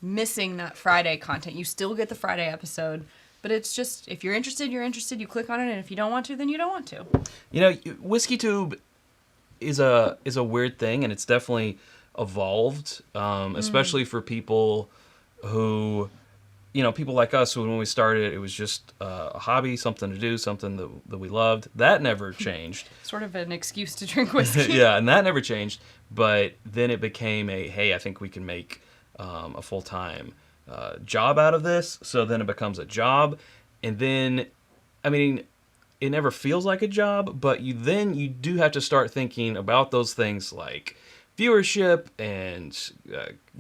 missing that Friday content. You still get the Friday episode. But it's just, if you're interested, you're interested. You click on it, and if you don't want to, then you don't want to. Whiskey Tube is a weird thing, and it's definitely evolved, especially for people who, you know, people like us who when we started, it was just a hobby, something to do, something that we loved. That never changed. Sort of an excuse to drink whiskey. Yeah, and that never changed. But then it became hey, I think we can make a full-time job out of this. So then it becomes a job. And then, I mean, it never feels like a job, but you do have to start thinking about those things like viewership and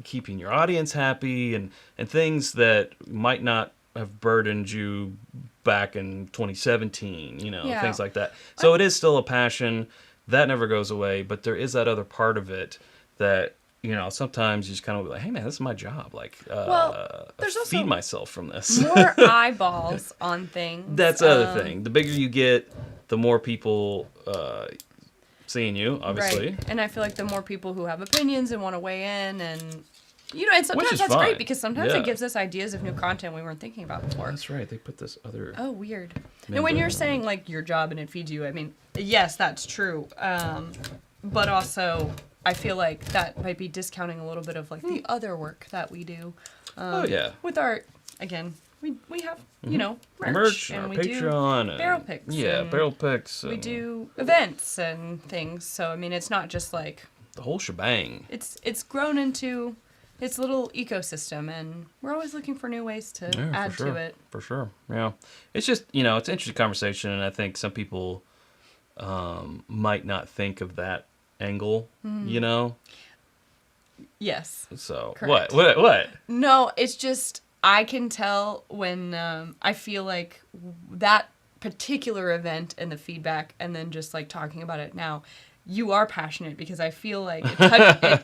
keeping your audience happy and things that might not have burdened you back in 2017, you know, things like that. So it is still a passion. That never goes away, but there is that other part of it that, you know, sometimes you just kind of be like, hey, man, this is my job. Like, there's also feed myself from this. More eyeballs on things. That's the other thing. The bigger you get, the more people seeing you, obviously. Right. And I feel like the more people who have opinions and want to weigh in and, you know, and sometimes that's fine. great because sometimes it gives us ideas of new content we weren't thinking about before. That's right. They put this other... Oh, weird. And when you're saying, like, your job and it feeds you, I mean, yes, that's true. But also, I feel like that might be discounting a little bit of, like, the other work that we do. With our, again, we have, you know, merch and we Patreon. Do barrel picks. Yeah, barrel picks. We do events and things. So, I mean, it's not just, like... The whole shebang. It's grown into... its little ecosystem, and we're always looking for new ways to add to it. For sure, yeah. It's just, you know, it's an interesting conversation, and I think some people might not think of that angle, you know? Yes. So, correct. What? No, it's just, I can tell when I feel like that particular event and the feedback, and then just, like, talking about it now, you are passionate because I feel like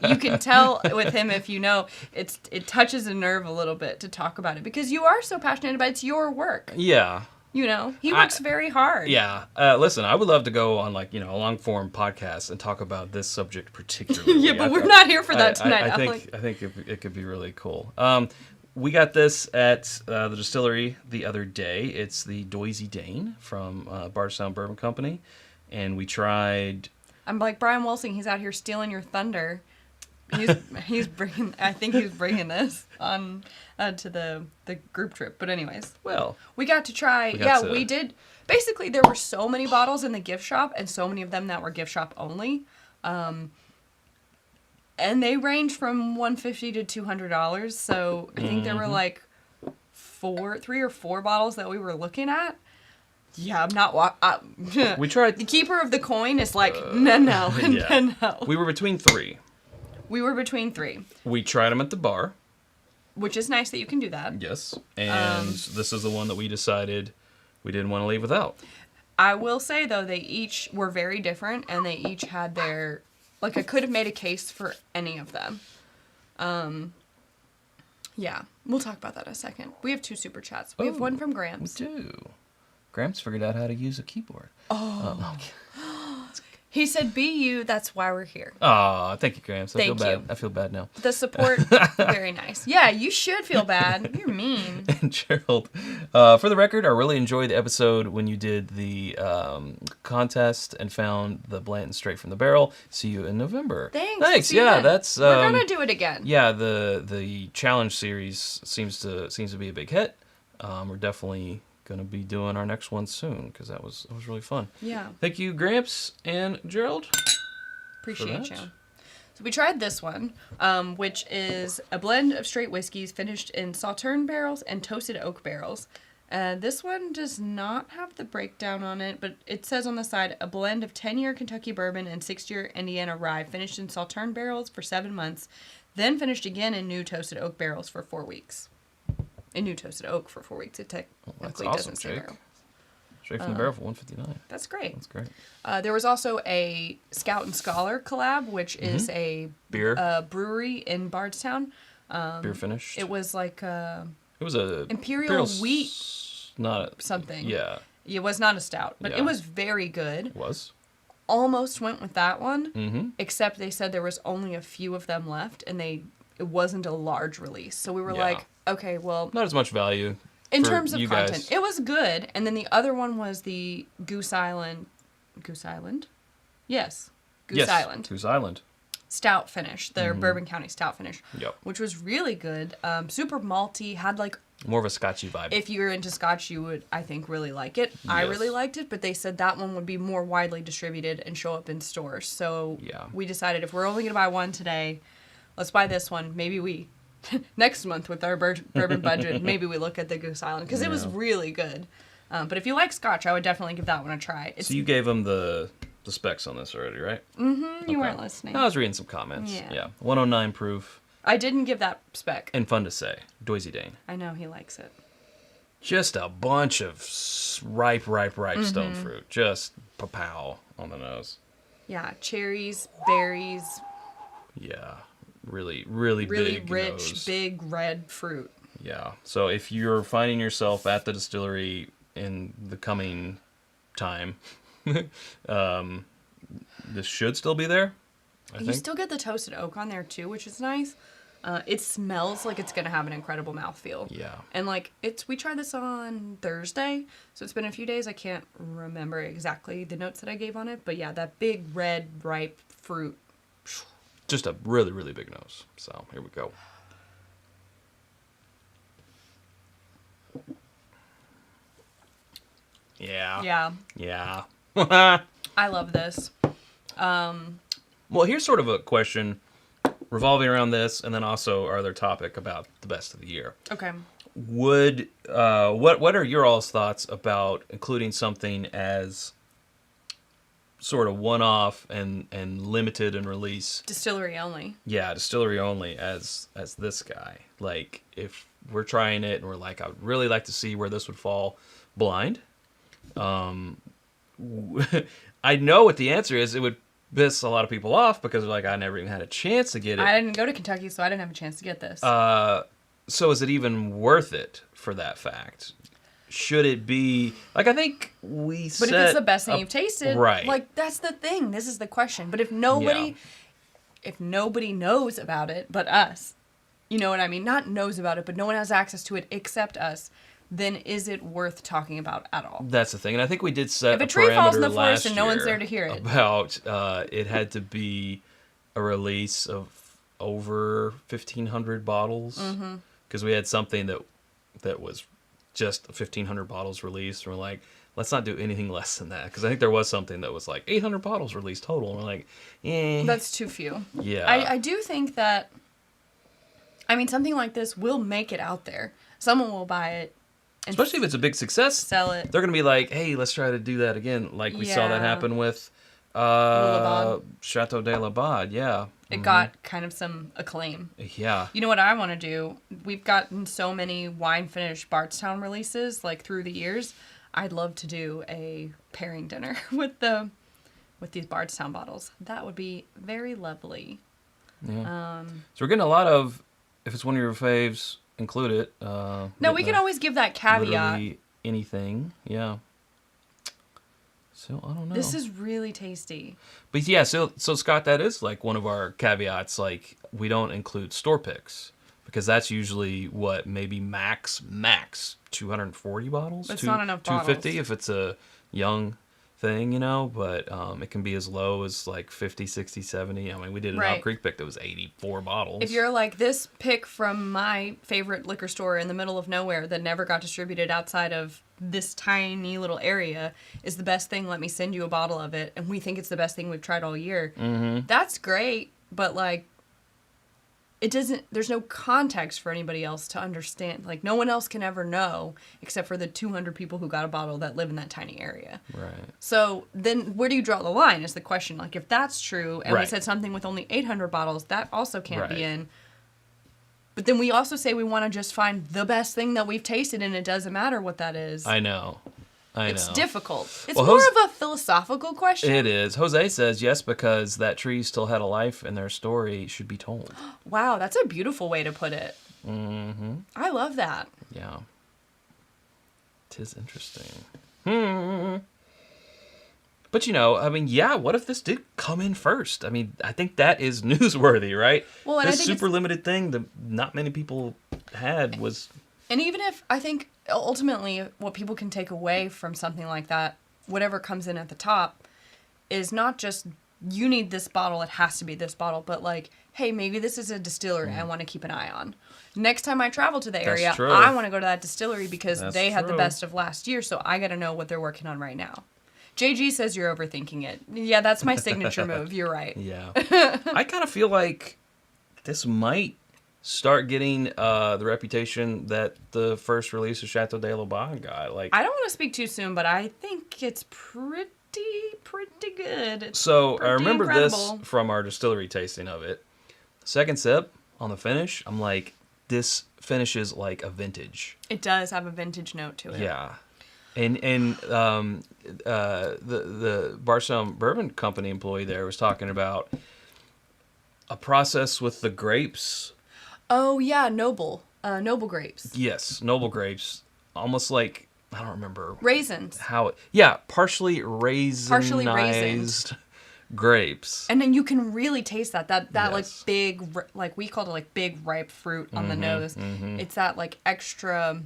you can tell with him if you know it touches a nerve a little bit to talk about it because you are so passionate about it. It's your work. Yeah. You know, he works very hard. Yeah. Listen, I would love to go on like, you know, a long form podcast and talk about this subject particularly. Yeah, but we're not here for that tonight. I think it could be really cool. We got this at the distillery the other day. It's the Doisy Dane from Bardstown Bourbon Company, and we tried. I'm like Brian Wilsing. He's out here stealing your thunder. He's bringing. I think he was bringing this on to the group trip. But anyways, well, we got to try. We did. Basically, there were so many bottles in the gift shop, and so many of them that were gift shop only. And they range from $150 to $200. So I think there were like 3 or 4 bottles that we were looking at. Yeah, I'm not... we tried... The keeper of the coin is like, no. We were between 3. We tried them at the bar. Which is nice that you can do that. Yes. And this is the one that we decided we didn't want to leave without. I will say, though, they each were very different, and they each had their... Like, I could have made a case for any of them. Yeah, we'll talk about that in a second. We have 2 super chats. We have one from Gramps. We do. Gramps figured out how to use a keyboard. Oh. He said, "Be you, that's why we're here." Oh, thank you, Gramps. I Thank feel you. bad. I feel bad now. The support, very nice. Yeah, you should feel bad. You're mean. And Gerald, for the record, I really enjoyed the episode when you did the contest and found the Blanton straight from the barrel. See you in November. Thanks. Yeah, that's... we're gonna do it again. Yeah, the challenge series seems to be a big hit. We're definitely going to be doing our next one soon because that was really fun. Yeah. Thank you, Gramps and Gerald. Appreciate you. So we tried this one, which is a blend of straight whiskeys finished in Sauterne barrels and toasted oak barrels. This one does not have the breakdown on it, but it says on the side, a blend of 10-year Kentucky bourbon and 6-year Indiana rye finished in Sauterne barrels for 7 months, then finished again in new toasted oak barrels for 4 weeks. In new toasted oak for 4 weeks. It technically doesn't say barrel. Straight from the barrel for $159. That's great. That's great. There was also a Scout and Scholar collab, which is a beer brewery in Bardstown. Beer finished. It was like it was a imperial wheat, not something. Yeah. It was not a stout, but it was very good. It was. Almost went with that one, except they said there was only a few of them left, and it wasn't a large release. So we were like, okay, well, not as much value. In terms of content, guys. It was good. And then the other one was the Goose Island. Goose Island? Yes. Goose Island. Goose Island. stout finish, their Bourbon County stout finish, which was really good. Super malty, had like more of a Scotchy vibe. If you're into Scotch, you would, I think, really like it. Yes. I really liked it, but they said that one would be more widely distributed and show up in stores. So we decided if we're only going to buy one today, let's buy this one. Maybe we, next month with our bourbon budget, maybe we look at the Goose Island, because it was really good. But if you like Scotch, I would definitely give that one a try. So you gave them the specs on this already, right? Mm-hmm. You weren't listening. I was reading some comments. Yeah. 109 proof. I didn't give that spec. And fun to say. Doisy Dane. I know, he likes it. Just a bunch of ripe stone fruit. Just pow on the nose. Yeah, cherries, berries. Yeah, really big rich, nose. Big red fruit. Yeah, so if you're finding yourself at the distillery in the coming time, this should still be there. I think. Still get the toasted oak on there too, which is nice. It smells like it's gonna have an incredible mouthfeel. Yeah. And like we tried this on Thursday, so it's been a few days. I can't remember exactly the notes that I gave on it, but yeah, that big red ripe fruit. Just a really big nose. So here we go. Yeah. I love this. Well, here's sort of a question revolving around this, and then also our other topic about the best of the year. Okay. Would what are your all's thoughts about including something as sort of one-off and limited in release? Distillery only. Yeah, distillery only as this guy. Like, if we're trying it and we're like, I'd really like to see where this would fall blind. I know what the answer is. It would piss a lot of people off because they're like, I never even had a chance to get it. I didn't go to Kentucky, so I didn't have a chance to get this. So is it even worth it for that fact? Should it be like, I think we said, but if it's the best thing you've tasted, right? Like, that's the thing. This is the question. But if nobody knows about it but us, you know what I mean? Not knows about it, but no one has access to it except us. Then is it worth talking about at all? That's the thing, and I think we did set if a tree falls in the parameter forest and no one's there to hear it, about it had to be a release of over 1,500 bottles, because we had something that was just 1,500 bottles released, and we're like, let's not do anything less than that, because I think there was something that was like 800 bottles released total, and we're like, that's too few. Yeah, I do think that, I mean, something like this will make it out there. Someone will buy it. Especially if it's a big success, sell it. They're going to be like, hey, let's try to do that again. Like we saw that happen with Chateau de la Bade. Yeah. It got kind of some acclaim. Yeah. You know what I want to do? We've gotten so many wine finish Bardstown releases like through the years. I'd love to do a pairing dinner with these Bardstown bottles. That would be very lovely. Yeah. So we're getting a lot of, if it's one of your faves, include it. No, we can always give that caveat. Literally anything, yeah. So I don't know. This is really tasty. But yeah, so Scott, that is like one of our caveats. Like, we don't include store picks because that's usually what, maybe max 240 bottles. It's not enough 250 bottles. if it's a young thing, you know, but it can be as low as like 50, 60, 70. I mean, we did an Owl Creek pick that was 84 bottles. If you're like, this pick from my favorite liquor store in the middle of nowhere that never got distributed outside of this tiny little area is the best thing, let me send you a bottle of it, and we think it's the best thing we've tried all year. That's great, but like, it doesn't, there's no context for anybody else to understand. Like, no one else can ever know except for the 200 people who got a bottle that live in that tiny area. Right. So then where do you draw the line is the question. Like, if that's true and we said something with only 800 bottles, that also can't be in. But then we also say we want to just find the best thing that we've tasted, and it doesn't matter what that is. I know. It's difficult. It's more of a philosophical question. It is. Jose says yes because that tree still had a life and their story should be told. Wow, that's a beautiful way to put it. I love that. Yeah. 'Tis interesting. But, you know, I mean, yeah, what if this did come in first? I mean, I think that is newsworthy, right? Well, and this super limited thing that not many people had was... And even if, I think, ultimately, what people can take away from something like that, whatever comes in at the top, is not just you need this bottle, it has to be this bottle, but like, hey, maybe this is a distillery I want to keep an eye on. Next time I travel to the area, I want to go to that distillery because they had the best of last year, so I got to know what they're working on right now. JG says you're overthinking it. Yeah, that's my signature move. You're right. Yeah. I kind of feel like this might start getting the reputation that the first release of Chateau de l'Aubin got. Like, I don't want to speak too soon, but I think it's pretty good. It's so pretty I remember incredible. this from our distillery tasting of it. Second sip on the finish, I'm like, this finishes like a vintage. It does have a vintage note to it. Yeah. And the Barstow Bourbon Company employee there was talking about a process with the grapes. Oh yeah, noble grapes. Yes, noble grapes, almost like, I don't remember Raisins. how it. Yeah, partially raisinized grapes. And then you can really taste that Yes. like big, like we called it like big ripe fruit on the nose. Mm-hmm. It's that like extra,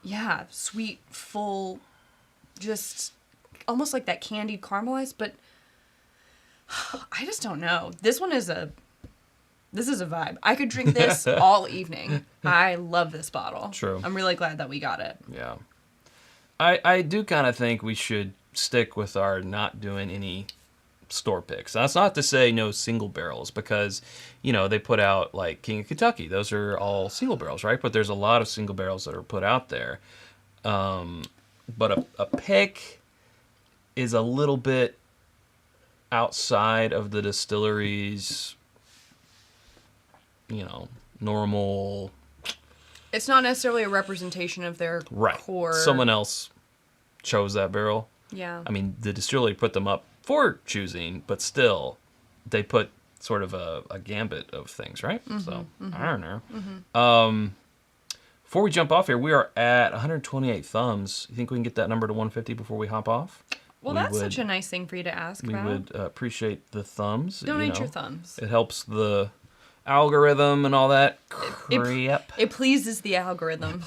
yeah, sweet, full, just almost like that candied caramelized. But I just don't know. This is a vibe. I could drink this all evening. I love this bottle. True. I'm really glad that we got it. Yeah. I do kind of think we should stick with our not doing any store picks. That's not to say no single barrels, because, they put out like King of Kentucky. Those are all single barrels, right? But there's a lot of single barrels that are put out there. But a pick is a little bit outside of the distillery's, normal. It's not necessarily a representation of their core. Someone else chose that barrel. Yeah. I mean, the distillery put them up for choosing, but still, they put sort of a gambit of things, right? Mm-hmm, So, I don't know. Mm-hmm. Before we jump off here, we are at 128 thumbs. You think we can get that number to 150 before we hop off? Well, that's such a nice thing for you to ask about. We would appreciate the thumbs. Donate your thumbs. It helps the algorithm and all that crap. It pleases the algorithm.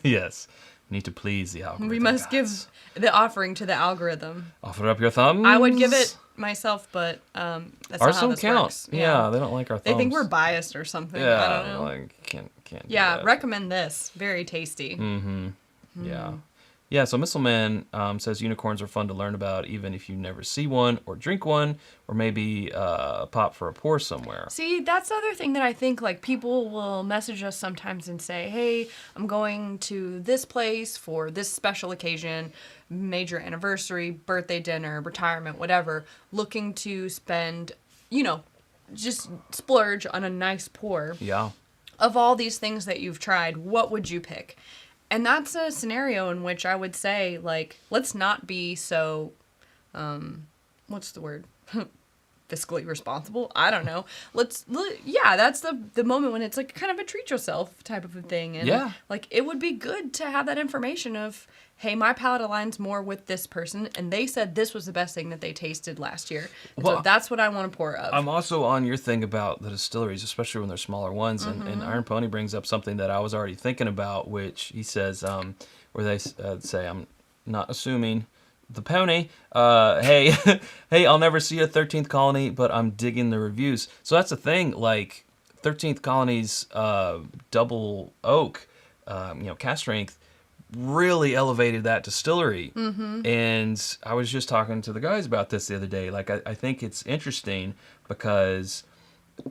Yes. Need to please the algorithm. We must give the offering to the algorithm. Offer up your thumbs. I would give it myself, but that's ours not how don't this count. works. Yeah, they don't like our thumbs. They think we're biased or something. Yeah, I don't know. like can't. Yeah, do that. recommend this. Very tasty. Mm-hmm. Yeah. Yeah, so Misselman says unicorns are fun to learn about, even if you never see one or drink one, or maybe pop for a pour somewhere. See, that's the other thing that I think, like, people will message us sometimes and say, hey, I'm going to this place for this special occasion, major anniversary, birthday dinner, retirement, whatever, looking to spend, just splurge on a nice pour. Yeah. Of all these things that you've tried, what would you pick? And that's a scenario in which I would say, like, let's not be so, what's the word? Fiscally responsible? I don't know. That's the moment when it's like kind of a treat yourself type of a thing. And like, it would be good to have that information of, hey, my palate aligns more with this person, and they said this was the best thing that they tasted last year. Well, so that's what I want to pour of. I'm also on your thing about the distilleries, especially when they're smaller ones. And Iron Pony brings up something that I was already thinking about, which he says, where they say, I'm not assuming the pony, hey, I'll never see a 13th Colony, but I'm digging the reviews. So that's the thing, like 13th Colony's double oak, cask strength, really elevated that distillery. And I was just talking to the guys about this the other day. Like, I think it's interesting because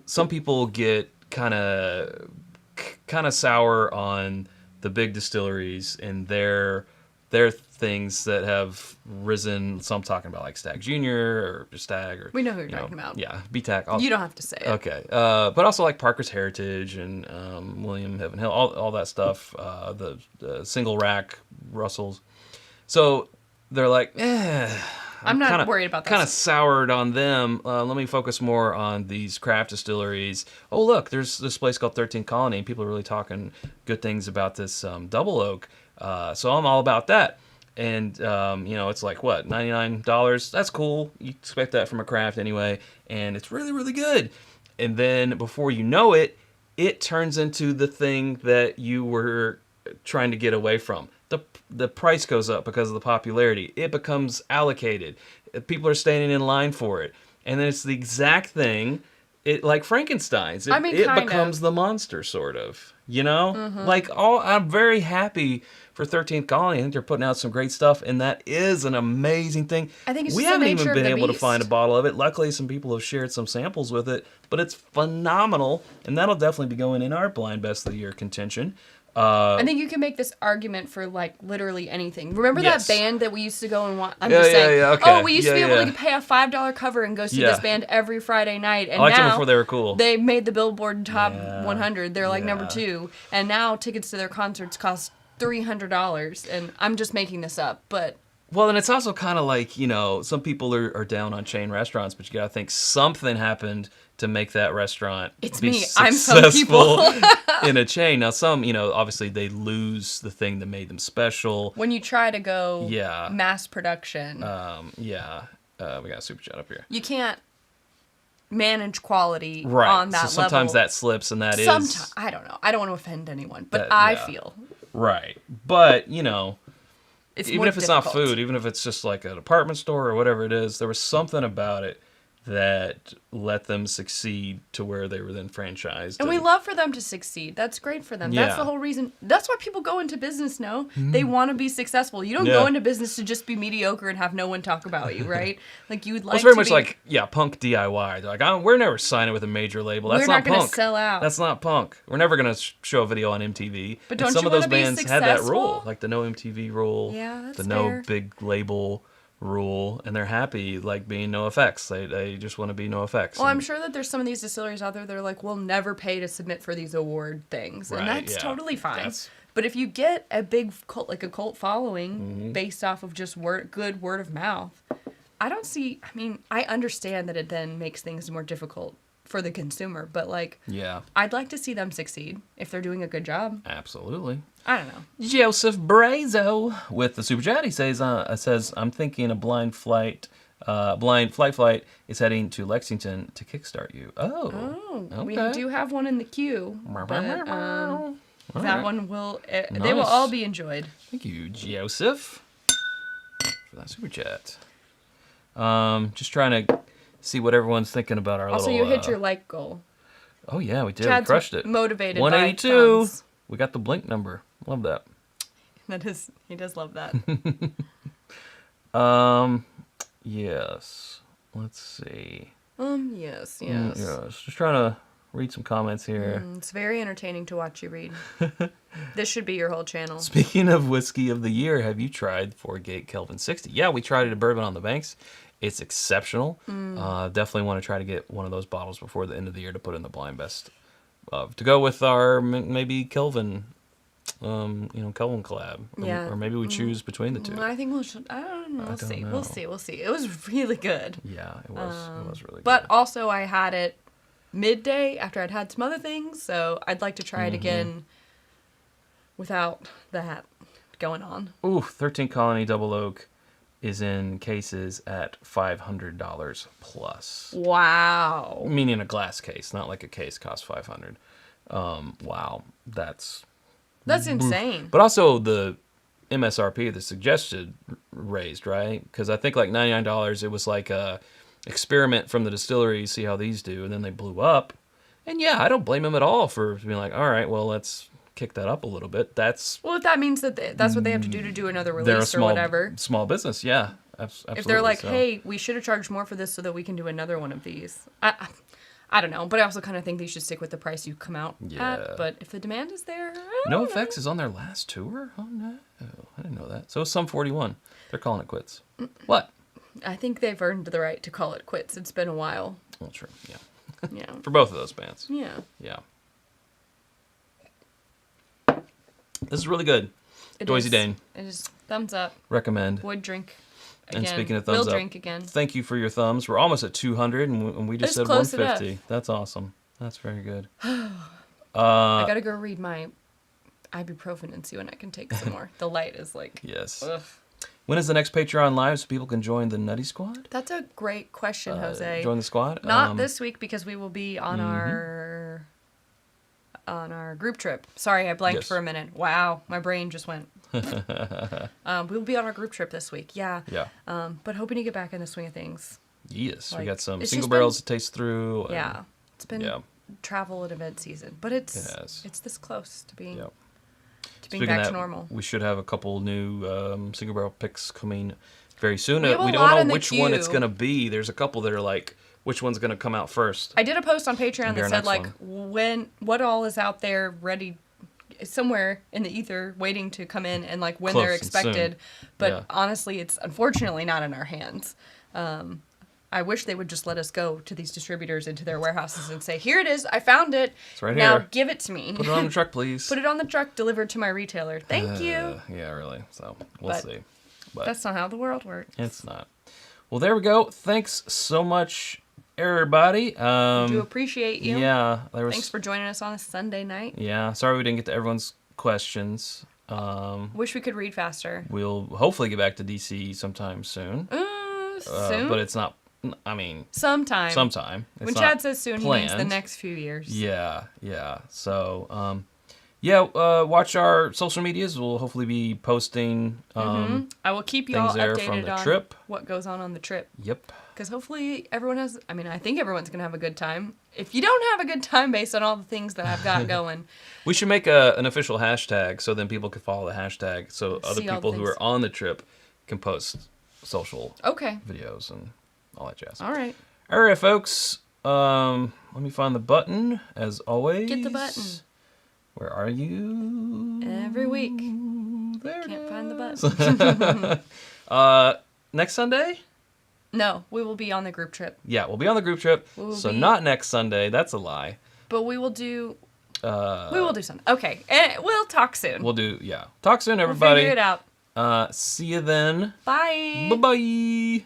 some people get kind of sour on the big distilleries and their things that have risen. So I'm talking about like Stag Junior or Stag, or we know who you're talking about. Yeah, BTAC. You don't have to say it. Okay, but also like Parker's Heritage and William Heaven Hill, all that stuff. The single rack Russells. So they're like, I'm not worried about that. Kind of soured on them. Let me focus more on these craft distilleries. Oh, look, there's this place called 13th Colony, and people are really talking good things about this double oak. So I'm all about that. And, it's like, what, $99? That's cool. You expect that from a craft anyway. And it's really, really good. And then before you know it, it turns into the thing that you were trying to get away from. The price goes up because of the popularity. It becomes allocated. People are standing in line for it. And then it's the exact thing, like Frankenstein's. It becomes the monster, sort of. You know? I'm very happy for 13th Colony. I think they're putting out some great stuff, and that is an amazing thing. I think it's we just haven't the nature even been of the able to beast. find a bottle of it. Luckily, some people have shared some samples with it, but it's phenomenal, and that'll definitely be going in our Blind Best of the Year contention. I think you can make this argument for like literally anything. Remember Yes. that band that we used to go and watch? I'm Yeah, just yeah, saying. yeah, okay. Oh, we used to be Yeah, able to pay a $5 cover and go see Yeah. this band every Friday night. And I liked them now before they were cool. they made the Billboard Top Yeah, 100. They're like number yeah. 2. And now tickets to their concerts cost $300. And I'm just making this up, but Well, and it's also kind of like, some people are down on chain restaurants, but you got to think something happened to make that restaurant It's be me. I'm some successful people. in a chain. Now, some, obviously they lose the thing that made them special. when you try to go Yeah. mass production, We got a super chat up here. you can't manage quality Right. on that so sometimes level. that slips, and that is... Sometimes, I don't know. I don't want to offend anyone, but That- I yeah. feel Right. But, it's even more if it's not difficult. food, even if it's just like a department store or whatever it is, there was something about it that let them succeed to where they were then franchised. And we love for them to succeed. That's great for them. That's Yeah. the whole reason. That's why people go into business, no? They want to be successful. You don't Yeah. go into business to just be mediocre and have no one talk about you, right? Like, you would like It's very to much be... like, punk DIY. They're like, we're never signing with a major label. That's We're not gonna punk. sell out. That's not punk. We're never going to show a video on MTV. But And don't some you of those wanna be bands had that rule, successful? like the no MTV rule, Yeah, that's the no fair. big label rule, and they're happy like being no effects. They just want to be no effects. Well, I'm And- sure that there's some of these distilleries out there that are like, we'll never pay to submit for these award things. And Right, that's yeah. totally fine. That's- But if you get a big cult, like a cult following Mm-hmm. based off of just good word of mouth, I understand that it then makes things more difficult for the consumer. But, like, Yeah, I'd like to see them succeed if they're doing a good job. absolutely. I don't know. Joseph Brazo with the super chat. He says, I'm thinking a blind flight is heading to Lexington to kickstart you. Oh, We okay. do have one in the queue. But, All that right. one will... They will Nice. all be enjoyed. Thank you, Joseph, for that super chat. Just trying to see what everyone's thinking about our Also, little... you hit your like goal. Oh, yeah, we did. Chad's We crushed it. motivated 182. by thumbs. We got the blink number. Love that. He does love that. Yes. Let's see. Yes. Yes. Just trying to read some comments here. It's very entertaining to watch you read. This should be your whole channel. Speaking of whiskey of the year, have you tried Four Gate Kelvin 60? Yeah, we tried it at Bourbon on the Banks. It's exceptional. Definitely want to try to get one of those bottles before the end of the year to put in the blind best. To go with our maybe Kelvin, Kelvin collab. Yeah. Or maybe we choose between the two. I think I don't know. We'll see. We'll see. It was really good. Yeah, it was really good. But also, I had it midday after I'd had some other things, so I'd like to try it again without that going on. Ooh, 13 Colony Double Oak is in cases at $500 plus. Wow. Meaning a glass case, not like a case costs $500. Wow, that's insane. But also the MSRP, the suggested raised, right? Because I think like $99, it was like a experiment from the distillery, see how these do, and then they blew up. And yeah, I don't blame them at all for being like, all right, well, let's kick that up a little bit. Well, if that means that that's what they have to do another They're a release or whatever. small business, yeah. Absolutely. If they're like, So, hey, we should have charged more for this so that we can do another one of these. I don't know, but I also kind of think they should stick with the price you come out Yeah. at. But if the demand is there, No Effects is on their last tour? Oh, no. I didn't know that. So is Sum 41. They're calling it quits. What? I think they've earned the right to call it quits. It's been a while. Well, true, yeah. Yeah. For both of those bands. Yeah. Yeah. This is really good. It Doisy is. Dane. It is thumbs up. Recommend. Would drink again. And speaking of thumbs Will up, drink again. thank you for your thumbs. We're almost at 200, and we just It's said close 150. enough. That's awesome. That's very good. I gotta go read my ibuprofen and see when I can take some more. The light is like, Yes. ugh. When is the next Patreon live so people can join the Nutty Squad? That's a great question, Jose. Join the squad? Not this week because we will be on our on our group trip. Sorry, I blanked for a minute. Wow, my brain just went. We'll be on our group trip this week. Yeah. But hoping to get back in the swing of things. Yes, we got some single barrels to taste through. Yeah, it's been travel and event season, but it's this close to being back to normal. We should have a couple new single barrel picks coming very soon. We don't know which one it's going to be. There's a couple that are like, which one's going to come out first? I did a post on Patreon that said like what all is out there ready somewhere in the ether waiting to come in and like when they're expected. But honestly, it's unfortunately not in our hands. I wish they would just let us go to these distributors into their warehouses and say, here it is, I found it. It's right now here. Give it to me. Put it on the truck, please. Put it on the truck, delivered to my retailer. Thank you. Yeah, really. So we'll see. But that's not how the world works. It's not. Well, there we go. Thanks so much, everybody. I do appreciate you. Yeah. Thanks for joining us on a Sunday night. Yeah. Sorry we didn't get to everyone's questions. Wish we could read faster. We'll hopefully get back to DC sometime soon. Soon? But it's not, I mean... Sometime. It's when Chad says soon, he means the next few years. Yeah. So, watch our social medias. We'll hopefully be posting I will keep you all updated from the on trip. What goes on the trip. Yep. Because hopefully everyone has... I mean, I think everyone's going to have a good time. If you don't have a good time based on all the things that I've got going... We should make an official hashtag so then people can follow the hashtag so other people who are on the trip can post social videos and all that jazz. All right. All right, folks. Let me find the button, as always. Get the button. Where are you? Every week. There Can't find the button. Next Sunday? No, we will be on the group trip. Yeah, we'll be on the group trip. Not next Sunday. That's a lie. But we will do... we will do something. Okay. We'll talk soon. Talk soon, everybody. We'll figure it out. See you then. Bye. Bye-bye.